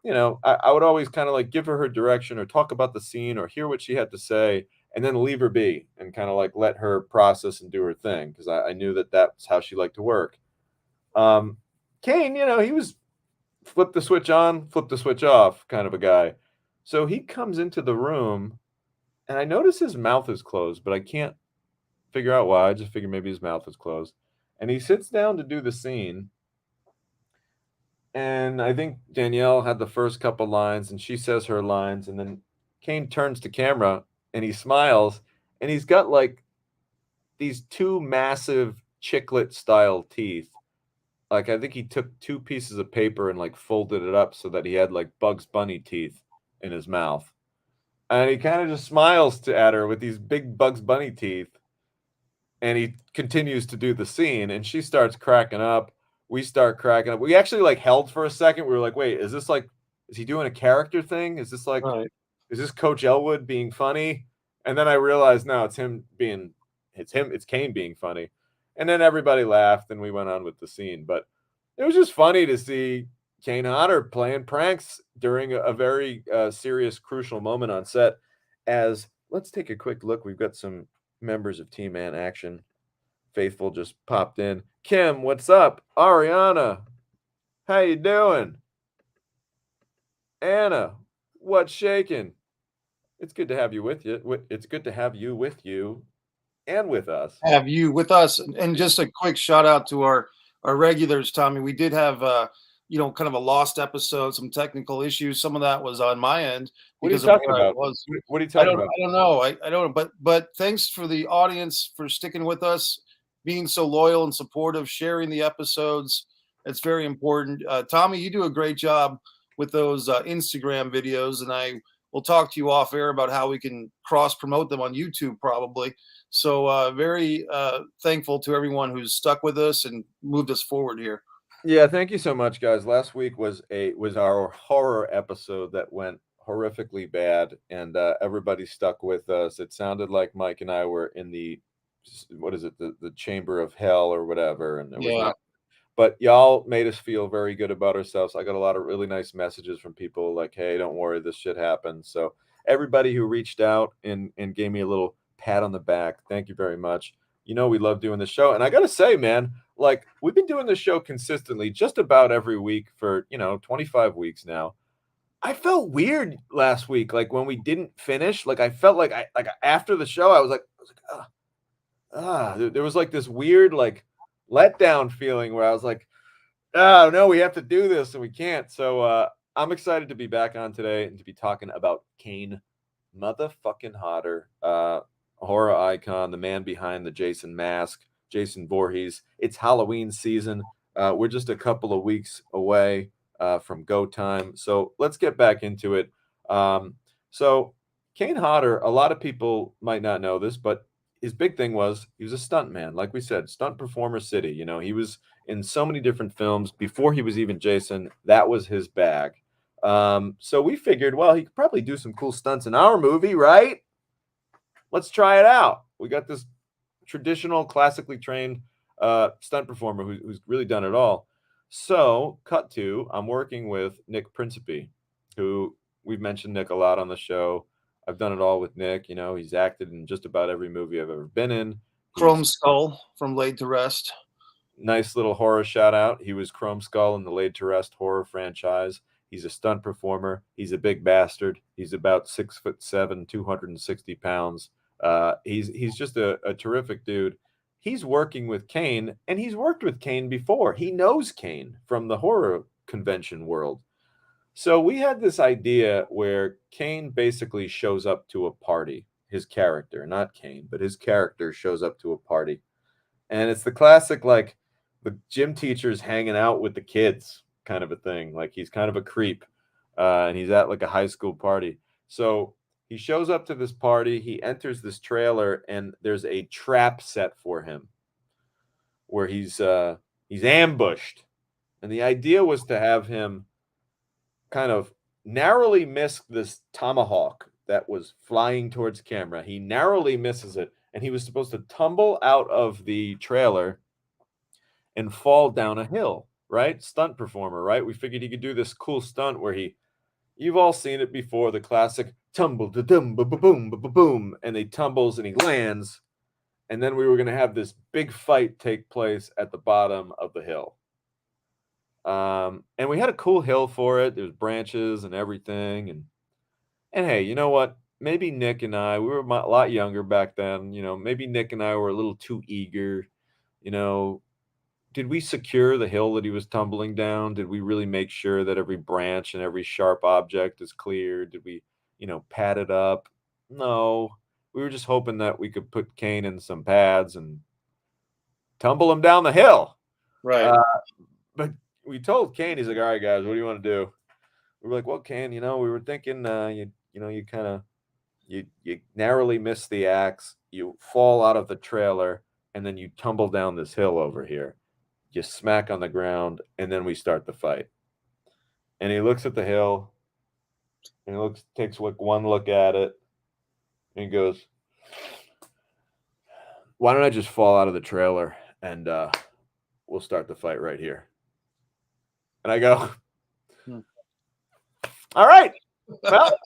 you know, I would always kind of like give her direction or talk about the scene or hear what she had to say and then leave her be and kind of like let her process and do her thing because I knew that that's how she liked to work. Um, Kane, you know, he was flip the switch on, flip the switch off kind of a guy. So he comes into the room and I notice his mouth is closed, but I can't figure out why. I just figure maybe his mouth is closed. And he sits down to do the scene. And I think Danielle had the first couple lines and she says her lines. And then Kane turns to camera and he smiles and he's got like these two massive chiclet style teeth. Like I think he took two pieces of paper and like folded it up so that he had like Bugs Bunny teeth in his mouth. And he kind of just smiles at her with these big Bugs Bunny teeth. And he continues to do the scene and she starts cracking up. We start cracking up. We actually like held for a second. We were like, wait, is this like, is he doing a character thing? Is this like, Right. is this Coach Elwood being funny? And then I realized, no, it's Kane being funny. And then everybody laughed and we went on with the scene. But it was just funny to see Kane Hodder playing pranks during a very serious, crucial moment on set. As let's take a quick look. We've got some members of Team Man Action. Faithful just popped in. Kim, what's up? Ariana, how you doing? Anna, what's shaking? It's good to have you with you. It's good to have you with you and with us. Have you with us. And just a quick shout out to our regulars, Tommy. We did have kind of a lost episode, some technical issues. Some of that was on my end What are you because of talking where I about? was. What are you talking about? I don't know. I don't know. But thanks for the audience for sticking with us, being so loyal and supportive, sharing the episodes. It's very important. Tommy, you do a great job with those Instagram videos, and I will talk to you off air about how we can cross promote them on YouTube probably. So very thankful to everyone who's stuck with us and moved us forward here. Yeah, thank you so much, guys. Last week was our horror episode that went horrifically bad, and everybody stuck with us. It sounded like Mike and I were in the what is it, the chamber of hell or whatever, and there was Yeah. not. But y'all made us feel very good about ourselves. I got a lot of really nice messages from people like, "Hey, don't worry, this shit happens." So everybody who reached out and gave me a little pat on the back, thank you very much. You know we love doing the show, and I gotta say, man, like we've been doing the show consistently, just about every week for 25 weeks now. I felt weird last week, like when we didn't finish. Like I felt like after the show, I was like, there was like this weird like letdown feeling where I was like, oh no, we have to do this and we can't. So I'm excited to be back on today and to be talking about Kane motherfucking Hodder, horror icon, the man behind the Jason mask, Jason Voorhees. It's Halloween season. We're just a couple of weeks away from go time. So let's get back into it. So Kane Hodder, a lot of people might not know this, but his big thing was he was a stunt man. Like we said, stunt performer city. You know, he was in so many different films before he was even Jason. That was his bag. So we figured, well, he could probably do some cool stunts in our movie, right? Let's try it out. We got this traditional, classically trained stunt performer who's really done it all. So, cut to, I'm working with Nick Principe, who we've mentioned Nick a lot on the show. I've done it all with Nick. You know, he's acted in just about every movie I've ever been in. Chrome He's Skull from Laid to Rest. nice little horror shout out. He was Chrome Skull in the Laid to Rest horror franchise. He's a stunt performer. He's a big bastard. He's about 6'7", 260 pounds. He's just a terrific dude. He's working with Kane, and he's worked with Kane before. He knows Kane from the horror convention world. So we had this idea where Kane basically shows up to a party. His character, not Kane, but his character shows up to a party. And it's the classic, like, the gym teacher's hanging out with the kids kind of a thing. Like, he's kind of a creep, and he's at, like, a high school party. So he shows up to this party, he enters this trailer, and there's a trap set for him where he's ambushed. And the idea was to have him kind of narrowly miss this tomahawk that was flying towards camera. He narrowly misses it, and he was supposed to tumble out of the trailer and fall down a hill, right? Stunt performer, right? We figured he could do this cool stunt where you've all seen it before, the classic tumble, da dum, ba boom, ba boom, and he tumbles and he lands. And then we were going to have this big fight take place at the bottom of the hill. And we had a cool hill for it. There's branches and everything. And hey, you know what? Maybe Nick and I, we were a lot younger back then. You know, maybe Nick and I were a little too eager. You know, did we secure the hill that he was tumbling down? Did we really make sure that every branch and every sharp object is clear? Did we, pad it up? No. We were just hoping that we could put Kane in some pads and tumble him down the hill. Right. But we told Kane, he's like, all right, guys, what do you want to do? We were like, well, Kane, we were thinking, you kind of, you narrowly miss the axe, you fall out of the trailer, and then you tumble down this hill over here. You smack on the ground, and then we start the fight. And he looks at the hill, and he takes like one look at it, and he goes, why don't I just fall out of the trailer, and we'll start the fight right here. And I go, all right, well,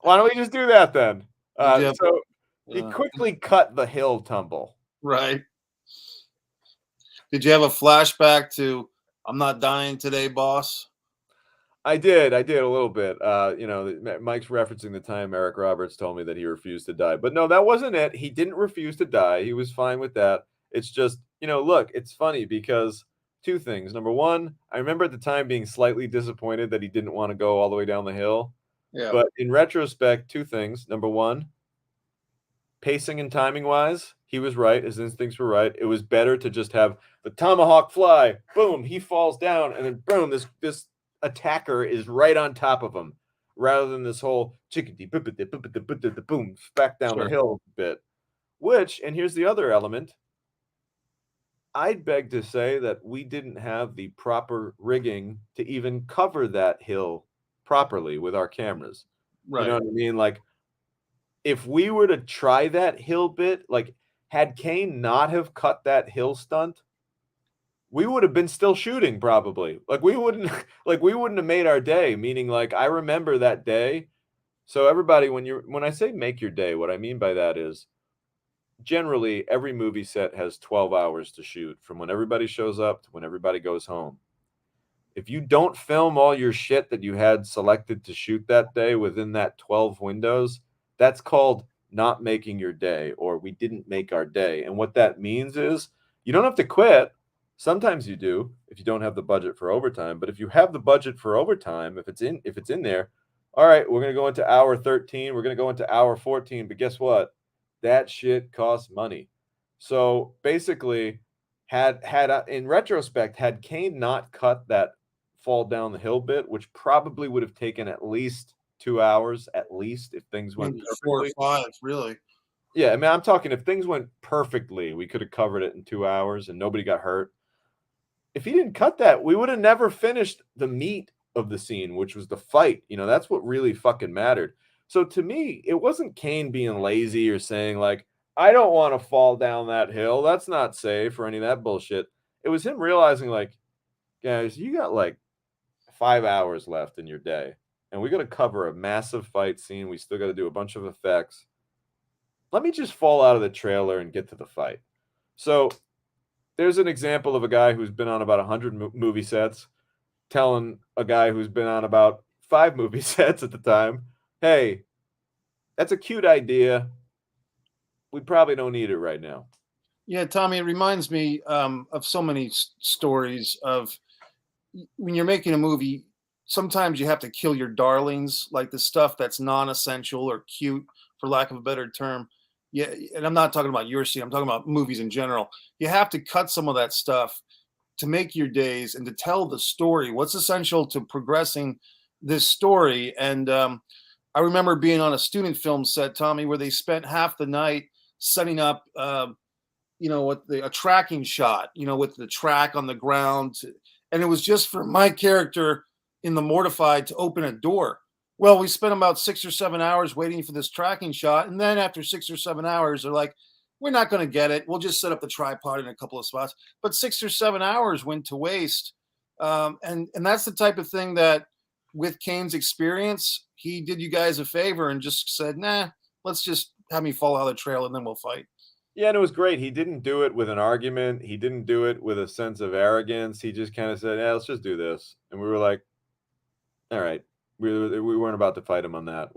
why don't we just do that then? So he quickly cut the hill tumble. Right. Did you have a flashback to "I'm not dying today, boss"? I did a little bit. You know, Mike's referencing the time Eric Roberts told me that he refused to die. But no, that wasn't it. He didn't refuse to die. He was fine with that. It's just, you know, look, it's funny because two things. Number one, I remember at the time being slightly disappointed that he didn't want to go all the way down the hill. Yeah. But in retrospect, two things. Number one, pacing and timing wise, he was right. His instincts were right. It was better to just have the tomahawk fly. Boom, he falls down, and then boom, this attacker is right on top of him, rather than this whole chickadee boom back down the Sure. hill bit. Which, and here's the other element. I'd beg to say that we didn't have the proper rigging to even cover that hill properly with our cameras. You know Right. what I mean? Like, if we were to try that hill bit, like, had Kane not have cut that hill stunt, we would have been still shooting probably. Like, we wouldn't like, we wouldn't have made our day, meaning, like, I remember that day. So everybody, when I say make your day, what I mean by that is generally every movie set has 12 hours to shoot from when everybody shows up to when everybody goes home. If you don't film all your shit that you had selected to shoot that day within that 12 windows, that's called not making your day, or we didn't make our day. And what that means is you don't have to quit. Sometimes you do if you don't have the budget for overtime, but if you have the budget for overtime, if it's in there, all right, we're going to go into hour 13, we're going to go into hour 14, but guess what? That shit costs money. So basically, in retrospect, had Kane not cut that fall down the hill bit, which probably would have taken at least 2 hours, at least, if things went Maybe 4 or perfectly. 5, really. Yeah, I mean, I'm talking if things went perfectly, we could have covered it in 2 hours and nobody got hurt. If he didn't cut that, we would have never finished the meat of the scene, which was the fight. You know, that's what really fucking mattered. So to me, it wasn't Kane being lazy or saying like, I don't want to fall down that hill. That's not safe or any of that bullshit. It was him realizing like, guys, you got like 5 hours left in your day, and we got to cover a massive fight scene. We still got to do a bunch of effects. Let me just fall out of the trailer and get to the fight. So there's an example of a guy who's been on about 100 movie sets telling a guy who's been on about 5 movie sets at the time, hey, that's a cute idea. We probably don't need it right now. Yeah, Tommy, it reminds me of so many stories of when you're making a movie, sometimes you have to kill your darlings, like the stuff that's non-essential or cute, for lack of a better term. Yeah, and I'm not talking about your scene. I'm talking about movies in general. You have to cut some of that stuff to make your days and to tell the story. What's essential to progressing this story? And I remember being on a student film set, Tommy, where they spent half the night setting up with a tracking shot, with the track on the ground. And it was just for my character in the Mortified to open a door. Well, we spent about 6 or 7 hours waiting for this tracking shot. And then after 6 or 7 hours, they're like, we're not going to get it. We'll just set up the tripod in a couple of spots. But 6 or 7 hours went to waste. And that's the type of thing that with Kane's experience, he did you guys a favor and just said, nah, let's just have me fall out of the trail and then we'll fight. Yeah, and it was great. He didn't do it with an argument. He didn't do it with a sense of arrogance. He just kind of said, "Yeah, let's just do this." And we were like, "All right." We weren't about to fight him on that.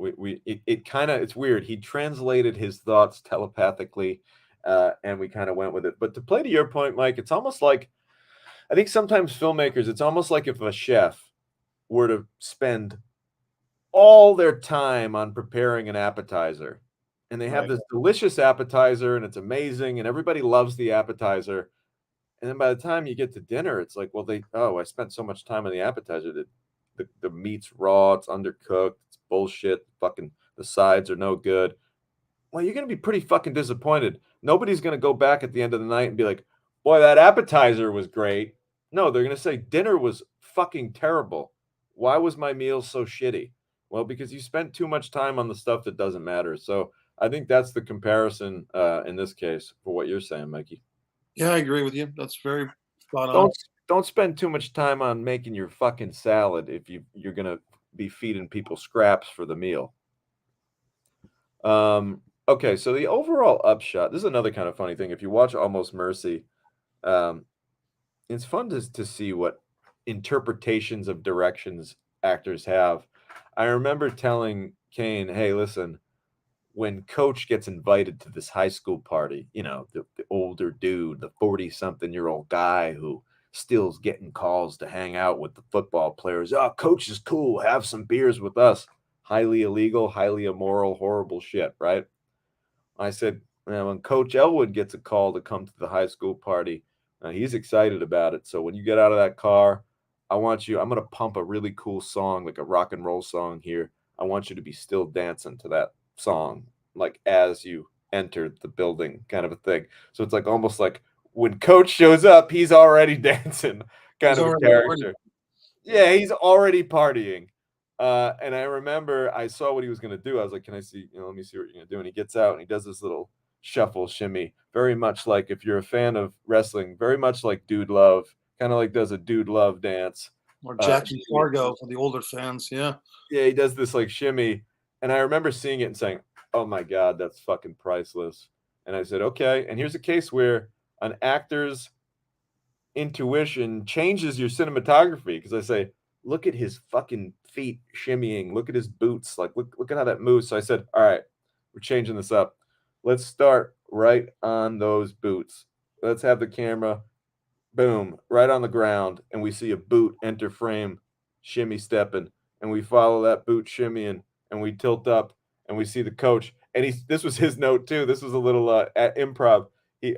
It kind of, it's weird. He translated his thoughts telepathically, and we kind of went with it. But to play to your point, Mike, it's almost like I think sometimes filmmakers, it's almost like if a chef were to spend all their time on preparing an appetizer, and they have Right. this delicious appetizer and it's amazing and everybody loves the appetizer, and then by the time you get to dinner it's like, well, I spent so much time on the appetizer that the meat's raw, it's undercooked, it's bullshit, fucking the sides are no good. Well, you're going to be pretty fucking disappointed. Nobody's going to go back at the end of the night and be like, boy, that appetizer was great. No, they're going to say dinner was fucking terrible. Why was my meal so shitty? Well, because you spent too much time on the stuff that doesn't matter. So I think that's the comparison in this case for what you're saying, Mikey. Yeah, I agree with you. That's very spot on. Don't spend too much time on making your fucking salad if you're going to be feeding people scraps for the meal. Okay, so the overall upshot, this is another kind of funny thing. If you watch Almost Mercy, um, it's fun to see what interpretations of directions actors have. I remember telling Kane, hey, listen, when Coach gets invited to this high school party, you know, the older dude, the 40-something-year-old guy who still's getting calls to hang out with the football players. Oh, Coach is cool. Have some beers with us. Highly illegal, highly immoral, horrible shit, right? I said, when Coach Elwood gets a call to come to the high school party, he's excited about it. So when you get out of that car, I'm going to pump a really cool song, like a rock and roll song here. I want you to be still dancing to that song, like as you entered the building, kind of a thing. So it's like almost like when Coach shows up, he's already dancing, kind He's of a already partying. character. Yeah, he's already partying. And I remember I saw what he was gonna do. I was like, "Can I see? Let me see what you're gonna do." And he gets out and he does this little shuffle shimmy, very much like if you're a fan of wrestling, very much like Dude Love, kind of like does a Dude Love dance. Or Jackie Shimmy. Fargo for the older fans. Yeah. Yeah, he does this like shimmy, and I remember seeing it and saying, "Oh my god, that's fucking priceless." And I said, "Okay." And here's a case where an actor's intuition changes your cinematography because I say, look at his fucking feet shimmying, look at his boots, like look at how that moves. So I said, all right, we're changing this up. Let's start right on those boots. Let's have the camera boom, right on the ground, and we see a boot enter frame, shimmy stepping, and we follow that boot shimmying, and we tilt up, and we see the coach. And this was his note too. This was a little at improv.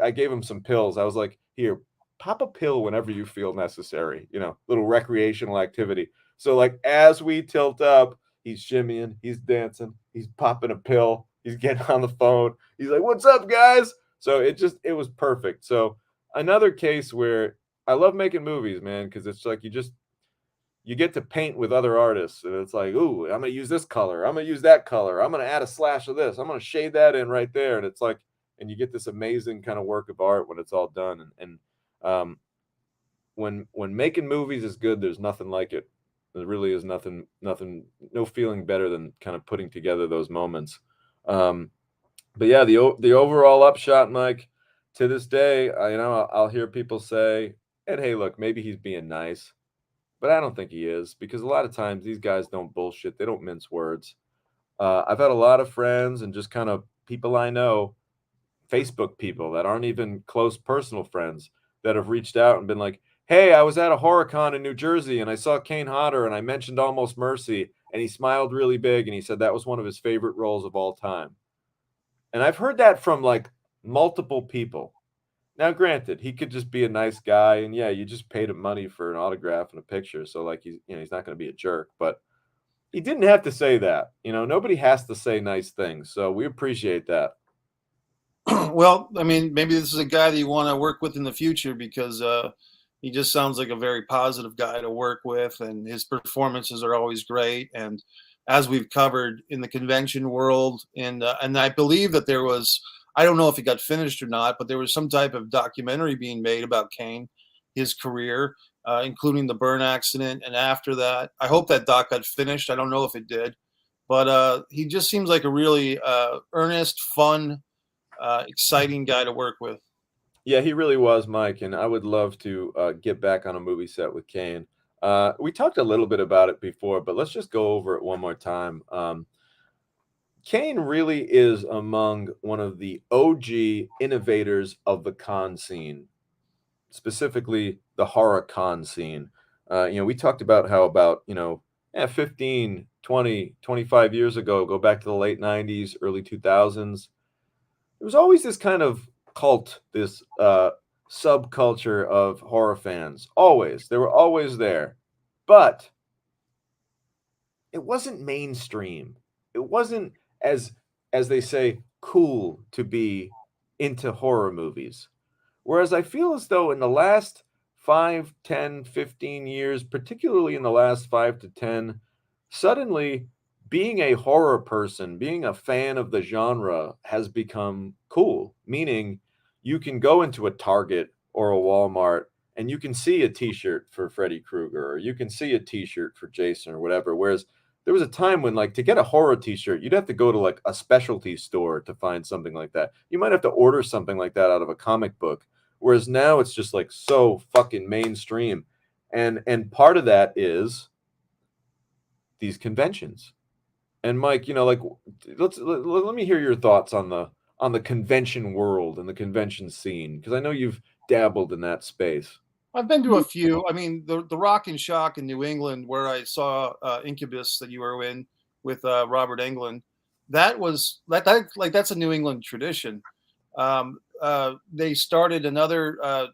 I gave him some pills. I was like, here, pop a pill whenever you feel necessary. Little recreational activity. So like as we tilt up, he's shimmying, he's dancing, he's popping a pill, he's getting on the phone. He's like, "What's up, guys?" So it was perfect. So another case where I love making movies, man, because it's like you get to paint with other artists, and it's like, ooh, I'm gonna use this color, I'm gonna use that color, I'm gonna add a slash of this, I'm gonna shade that in right there, and it's like, and you get this amazing kind of work of art when it's all done, and when making movies is good, there's nothing like it. There really is nothing, no feeling better than kind of putting together those moments. Um, but yeah, the overall upshot, Mike, to this day, I'll hear people say, and hey, look, maybe he's being nice, but I don't think he is because a lot of times these guys don't bullshit. They don't mince words. I've had a lot of friends and just kind of people I know, Facebook people that aren't even close personal friends that have reached out and been like, "Hey, I was at a horror con in New Jersey and I saw Kane Hodder and I mentioned Almost Mercy and he smiled really big and he said that was one of his favorite roles of all time." And I've heard that from like multiple people. Now, granted, he could just be a nice guy, and yeah, you just paid him money for an autograph and a picture, so like he's not going to be a jerk. But he didn't have to say that. Nobody has to say nice things, so we appreciate that. Well, I mean, maybe this is a guy that you want to work with in the future because he just sounds like a very positive guy to work with, and his performances are always great. And as we've covered in the convention world, and I believe that there was, I don't know if it got finished or not, but there was some type of documentary being made about Kane, his career, including the burn accident, and after that, I hope that doc got finished. I don't know if it did, but he just seems like a really earnest, fun, exciting guy to work with. Yeah, he really was, Mike, and I would love to get back on a movie set with Kane. We talked a little bit about it before, but let's just go over it one more time. Kane really is among one of the OG innovators of the con scene, specifically the horror con scene. We talked about how about, 15, 20, 25 years ago, go back to the late 90s, early 2000s, there was always this kind of cult, this subculture of horror fans. Always. They were always there. But it wasn't mainstream. It wasn't as they say cool to be into horror movies. Whereas I feel as though in the last 5, 10, 15 years, particularly in the last 5 to 10, suddenly being a horror person, being a fan of the genre has become cool, meaning you can go into a Target or a Walmart and you can see a t-shirt for Freddy Krueger or you can see a t-shirt for Jason or whatever. Whereas there was a time when like to get a horror t-shirt, you'd have to go to like a specialty store to find something like that. You might have to order something like that out of a comic book. Whereas now it's just like so fucking mainstream. And part of that is these conventions. And Mike, like let me hear your thoughts on the convention world and the convention scene, because I know you've dabbled in that space. I've been to a few. I mean, the Rock and Shock in New England, where I saw Incubus that you were in with Robert Englund. That's a New England tradition. They started another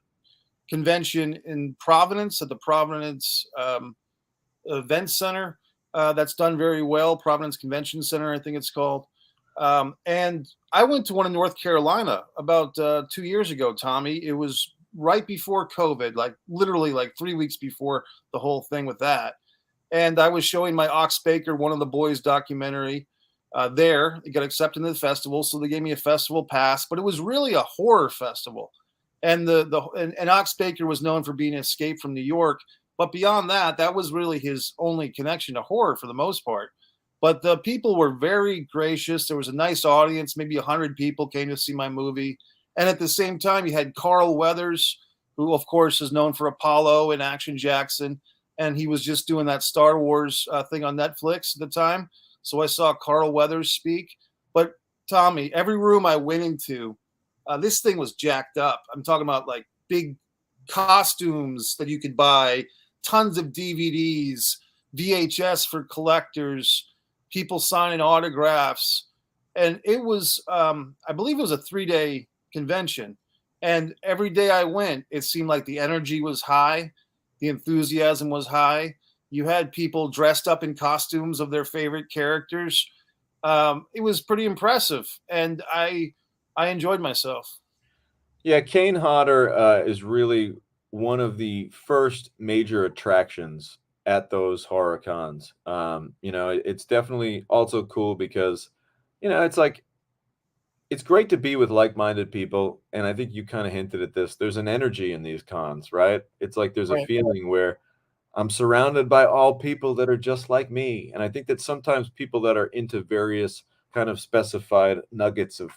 convention in Providence at the Providence Event Center. That's done very well. Providence Convention Center, I think it's called. And I went to one in North Carolina about 2 years ago, Tommy. It was right before COVID, like literally like 3 weeks before the whole thing with that. And I was showing my Ox Baker, one of the boys' documentary there. It got accepted into the festival, so they gave me a festival pass. But it was really a horror festival, and and Ox Baker was known for being an escape from New York. But beyond that, that was really his only connection to horror for the most part. But the people were very gracious. There was a nice audience. Maybe 100 people came to see my movie. And at the same time, you had Carl Weathers, who, of course, is known for Apollo and Action Jackson. And he was just doing that Star Wars thing on Netflix at the time. So I saw Carl Weathers speak. But Tommy, every room I went into, this thing was jacked up. I'm talking about like big costumes that you could buy, tons of DVDs, VHS for collectors, people signing autographs. And it was, I believe it was a 3-day convention. And every day I went, it seemed like the energy was high, the enthusiasm was high. You had people dressed up in costumes of their favorite characters. It was pretty impressive, and I enjoyed myself. Yeah, Kane Hodder is really one of the first major attractions at those horror cons. It's definitely also cool because, it's like it's great to be with like-minded people, and I think you kind of hinted at this. There's an energy in these cons, right? It's like there's a Right. feeling where I'm surrounded by all people that are just like me. And I think that sometimes people that are into various kind of specified nuggets of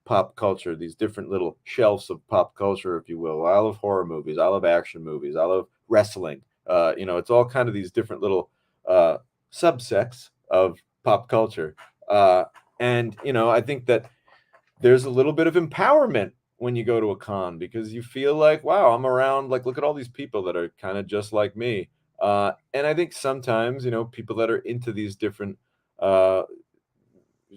pop culture, these different little shelves of pop culture, if you will. I love horror movies. I love action movies. I love wrestling. It's all kind of these different little uh, subsects of pop culture. And I think that there's a little bit of empowerment when you go to a con because you feel like, wow, I'm around, like, look at all these people that are kind of just like me. And I think sometimes, people that are into these different uh,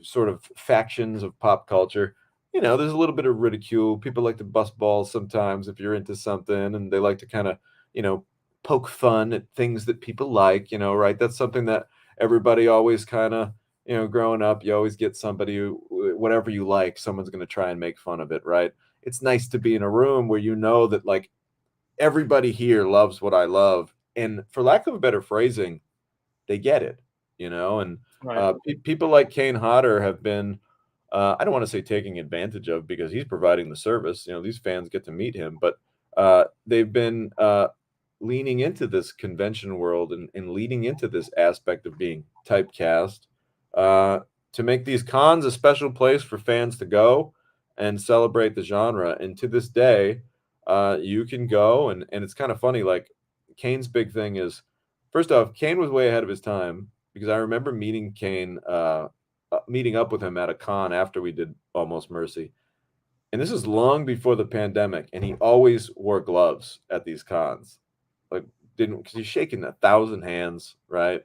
sort of factions of pop culture, there's a little bit of ridicule. People like to bust balls sometimes if you're into something, and they like to kind of, you know, poke fun at things that people like, right? That's something that everybody always kind of, growing up, you always get somebody who, whatever you like, someone's going to try and make fun of it, right? It's nice to be in a room where you know that, like, everybody here loves what I love. And for lack of a better phrasing, they get it, and Right. people like Kane Hodder have been, I don't want to say taking advantage of because he's providing the service. These fans get to meet him, but they've been leaning into this convention world and leading into this aspect of being typecast uh, to make these cons a special place for fans to go and celebrate the genre. And to this day, you can go, and it's kind of funny. Like, Kane's big thing is, first off, Kane was way ahead of his time because I remember meeting Kane, meeting up with him at a con after we did Almost Mercy. And this is long before the pandemic, and he always wore gloves at these cons. Like, didn't, because he's shaking 1,000 hands, right?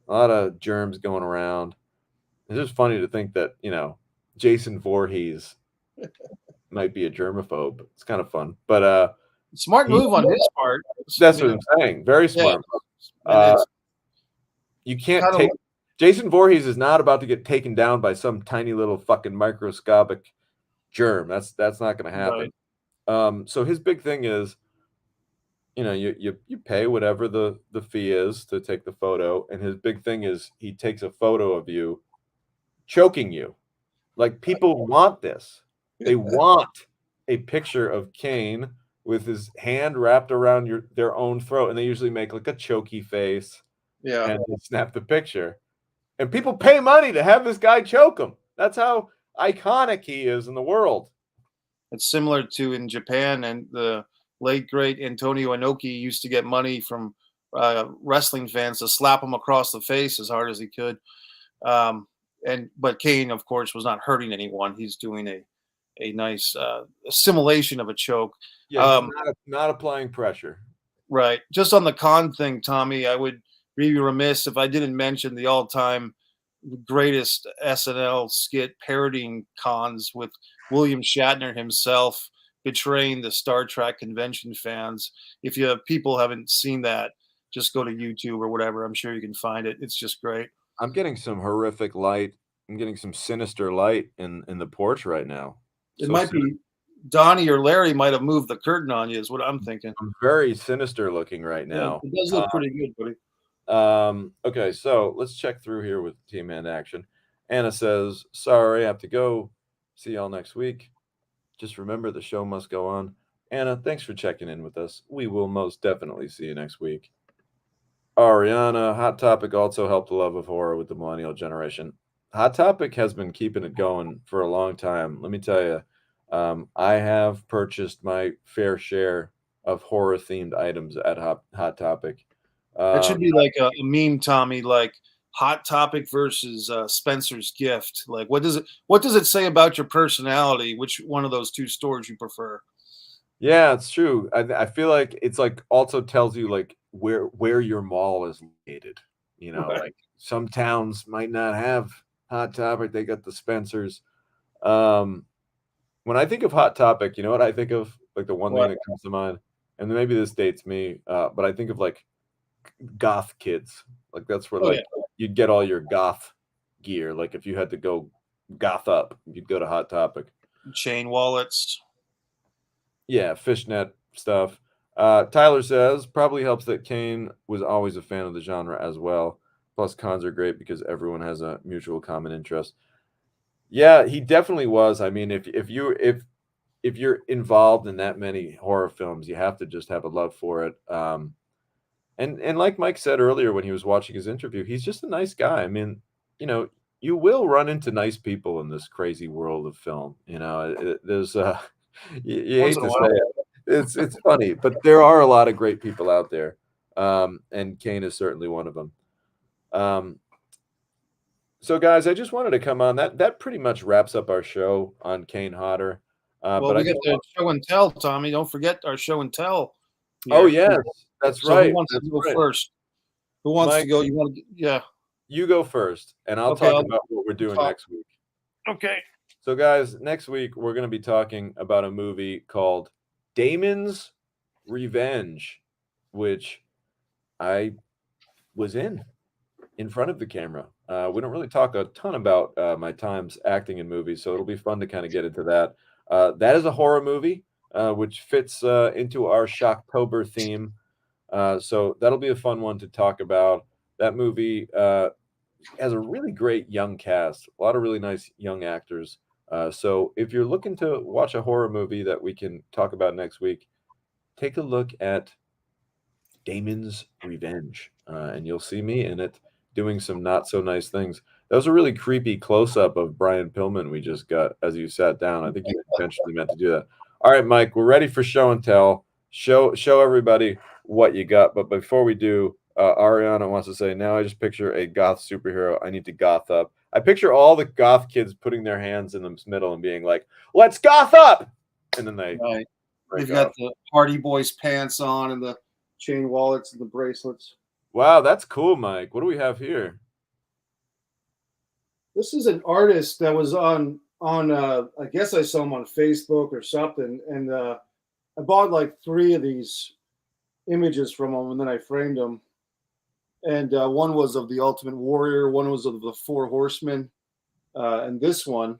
A lot of germs going around. It's just funny to think that, Jason Voorhees might be a germaphobe. It's kind of fun. But Smart he, move on his part. I that's what mean, I'm saying. Very yeah, smart. and it's You can't kind of take Jason Voorhees is not about to get taken down by some tiny little fucking microscopic germ. That's not going to happen. right. So his big thing is, you pay whatever the fee is to take the photo, and his big thing is he takes a photo of you choking you. Like, people want this. They want a picture of Kane with his hand wrapped around their own throat, and they usually make like a choky face Yeah, and they snap the picture. And people pay money to have this guy choke him. That's how iconic he is in the world. it's similar to in Japan, and the late great Antonio Inoki used to get money from wrestling fans to slap him across the face as hard as he could. But Kane, of course, was not hurting anyone. He's doing a nice simulation of a choke. Yeah, he's Um, not applying pressure. right. Just on the con thing, Tommy, I would be remiss if I didn't mention the all-time greatest SNL skit parodying cons with William Shatner himself betraying the Star Trek convention fans. If you people haven't seen that, just go to YouTube or whatever. I'm sure you can find it. It's just great. I'm getting some horrific light. I'm getting some sinister light in the porch right now. It So might be Donnie or Larry might have moved the curtain on you, is what I'm thinking. I'm very sinister looking right Yeah, now. it does look pretty good, buddy. Okay, so let's check through here with Team Hand Action. Anna says, "Sorry, I have to go. See y'all next week. Just remember the show must go on." Anna, thanks for checking in with us. We will most definitely see you next week. Ariana, Hot Topic also helped the love of horror with the millennial generation. Hot Topic has been keeping it going for a long time. Let me tell you, I have purchased my fair share of horror themed items at Hot Topic. That should Um, be like a meme, Tommy, like Hot Topic versus Spencer's Gift. Like, what does it say about your personality? Which one of those two stores you prefer? yeah, it's true. I feel like it's like also tells you like where your mall is located. You know, Right. like some towns might not have Hot Topic. They got the Spencers. Um, when I think of Hot Topic, you know what I think of? Like the one thing What? that comes to mind, and maybe this dates me, but I think of like goth kids. Like that's where Oh yeah, like you'd get all your goth gear. Like if you had to go goth up, you'd go to Hot Topic. chain wallets. Yeah, fishnet stuff. Tyler says probably helps that Kane was always a fan of the genre as well. Plus, cons are great because everyone has a mutual common interest. Yeah, he definitely was. I mean, if you're involved in that many horror films, you have to just have a love for it. And like Mike said earlier when he was watching his interview, he's just a nice guy. I mean, you know, you will run into nice people in this crazy world of film. You know, there's you Once hate in a to say while. it. It's funny, but there are a lot of great people out there, and Kane is certainly one of them. Um, so, guys, I just wanted to come on. That pretty much wraps up our show on Kane Hodder. Well, But I we got just the show and tell, Tommy. Don't forget our show and tell oh here. yes, that's So who right, wants to that's go right, first? Who wants to Mike. go? You want to? Yeah. You go first, and I'll Okay. talk I'll about what we're doing talk. next week. Okay. So, guys, next week we're going to be talking about a movie called Damon's Revenge, which I was in front of the camera. We don't really talk a ton about my times acting in movies, so it'll be fun to kind of get into that. That is a horror movie, which fits into our Shocktober theme. So that'll be a fun one to talk about. That movie has a really great young cast, a lot of really nice young actors. So if you're looking to watch a horror movie that we can talk about next week, take a look at Damon's Revenge, and you'll see me in it doing some not so nice things. That was a really creepy close up of Brian Pillman we just got as you sat down. I think you intentionally meant to do that. All right, Mike, we're ready for show and tell. Show everybody what you got. But before we do, Ariana wants to say, now I just picture a goth superhero. I need to goth up. I picture all the goth kids putting their hands in the middle and being like, "Let's goth up," and then they Right. break They've got off. the Hardy Boys pants on and the chain wallets and the bracelets. Wow, that's cool, Mike. What do we have here? This is an artist that was on I guess I saw him on Facebook or something, and I bought like three of these images from him, and then I framed them. And one was of the Ultimate Warrior, one was of the Four Horsemen, and this one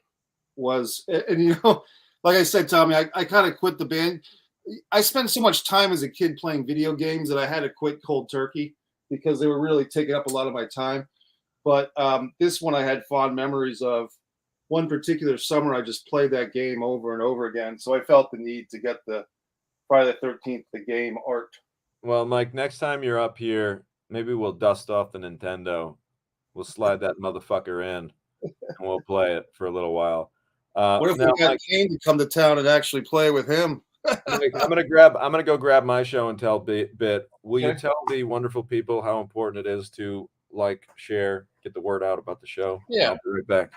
was, and you know, like I said, Tommy, I kind of quit the band. I spent so much time as a kid playing video games that I had to quit cold turkey because they were really taking up a lot of my time. But this one I had fond memories of. One particular summer, I just played that game over and over again. So I felt the need to get the Friday the 13th, the game art. Well, Mike, next time you're up here, maybe we'll dust off the Nintendo. We'll slide that motherfucker in and we'll play it for a little while. What if we Now, got Mike, Kane to come to town and actually play with him? Mike, I'm gonna go grab my show and tell bit. Will you Okay. tell the wonderful people how important it is to like, share, get the word out about the show? And I'll Yeah. be right back.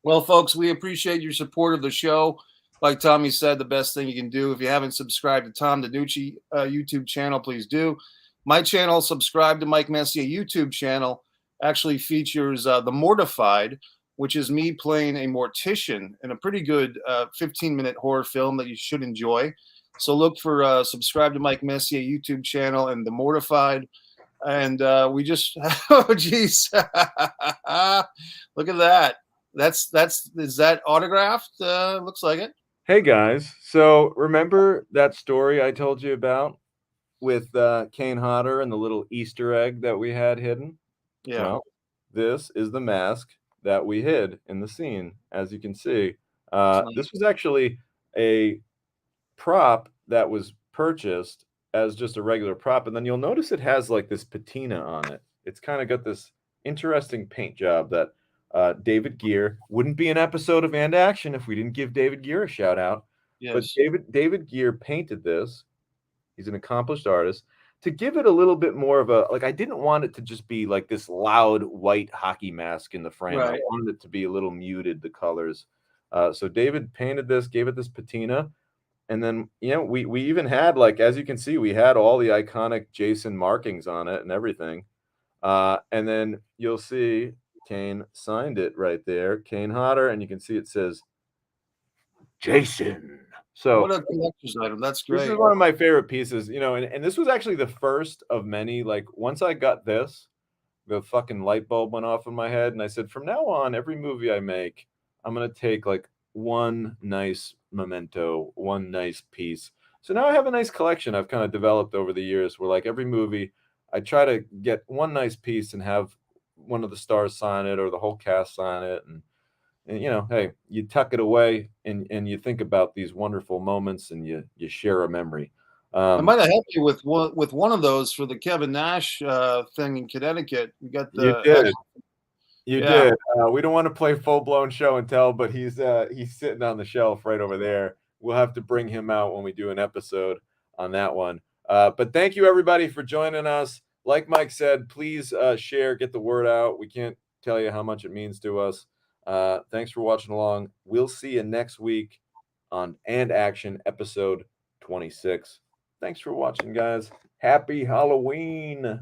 Well, folks, we appreciate your support of the show. Like Tommy said, the best thing you can do, if you haven't subscribed to Tom DiNucci YouTube channel, please do. My channel, subscribe to Mike Messier YouTube channel, actually features The Mortified, which is me playing a mortician in a pretty good 15-minute horror film that you should enjoy. So look for subscribe to Mike Messier YouTube channel and The Mortified. And we just, oh, geez. Look at that. Is that autographed? Looks like it. Hey guys, so remember that story I told you about with KANE HODDER and the little Easter egg that we had hidden? Yeah. Well, this is the mask that we hid in the scene, as you can see. This was actually a prop that was purchased as just a regular prop, and then you'll notice it has like this patina on it. It's kind of got this interesting paint job that David Gear wouldn't be an episode of And Action if we didn't give David Gear a shout out. But Yes. David Gear painted this. He's an accomplished artist. To give it a little bit more of a, like, I didn't want it to just be like this loud white hockey mask in the frame. I Right. wanted it to be a little muted, the colors. So David painted this, gave it this patina, and then, you know, we even had, like, as you can see, we had all the iconic Jason markings on it and everything. And then you'll see Kane signed it right there, KANE HODDER, and you can see it says Jason. So What a collector's item. That's this is great. one of my favorite pieces, you know, and this was actually the first of many. Like, once I got this, the fucking light bulb went off in my head, and I said, from now on, every movie I make, I'm gonna take like one nice memento, one nice piece. So now I have a nice collection I've kind of developed over the years where, like, every movie I try to get one nice piece and have one of the stars sign it or the whole cast sign it. And you know, hey, you tuck it away and you think about these wonderful moments and you share a memory. I might have helped you with one of those for the Kevin Nash thing in Connecticut. We got You the did. You yeah. did. We don't want to play full-blown show and tell, but he's sitting on the shelf right over there. We'll have to bring him out when we do an episode on that one. But thank you everybody for joining us. Like Mike said, please share, get the word out. We can't tell you how much it means to us. Thanks for watching along. We'll see you next week on And Action episode 26. Thanks for watching, guys. Happy Halloween.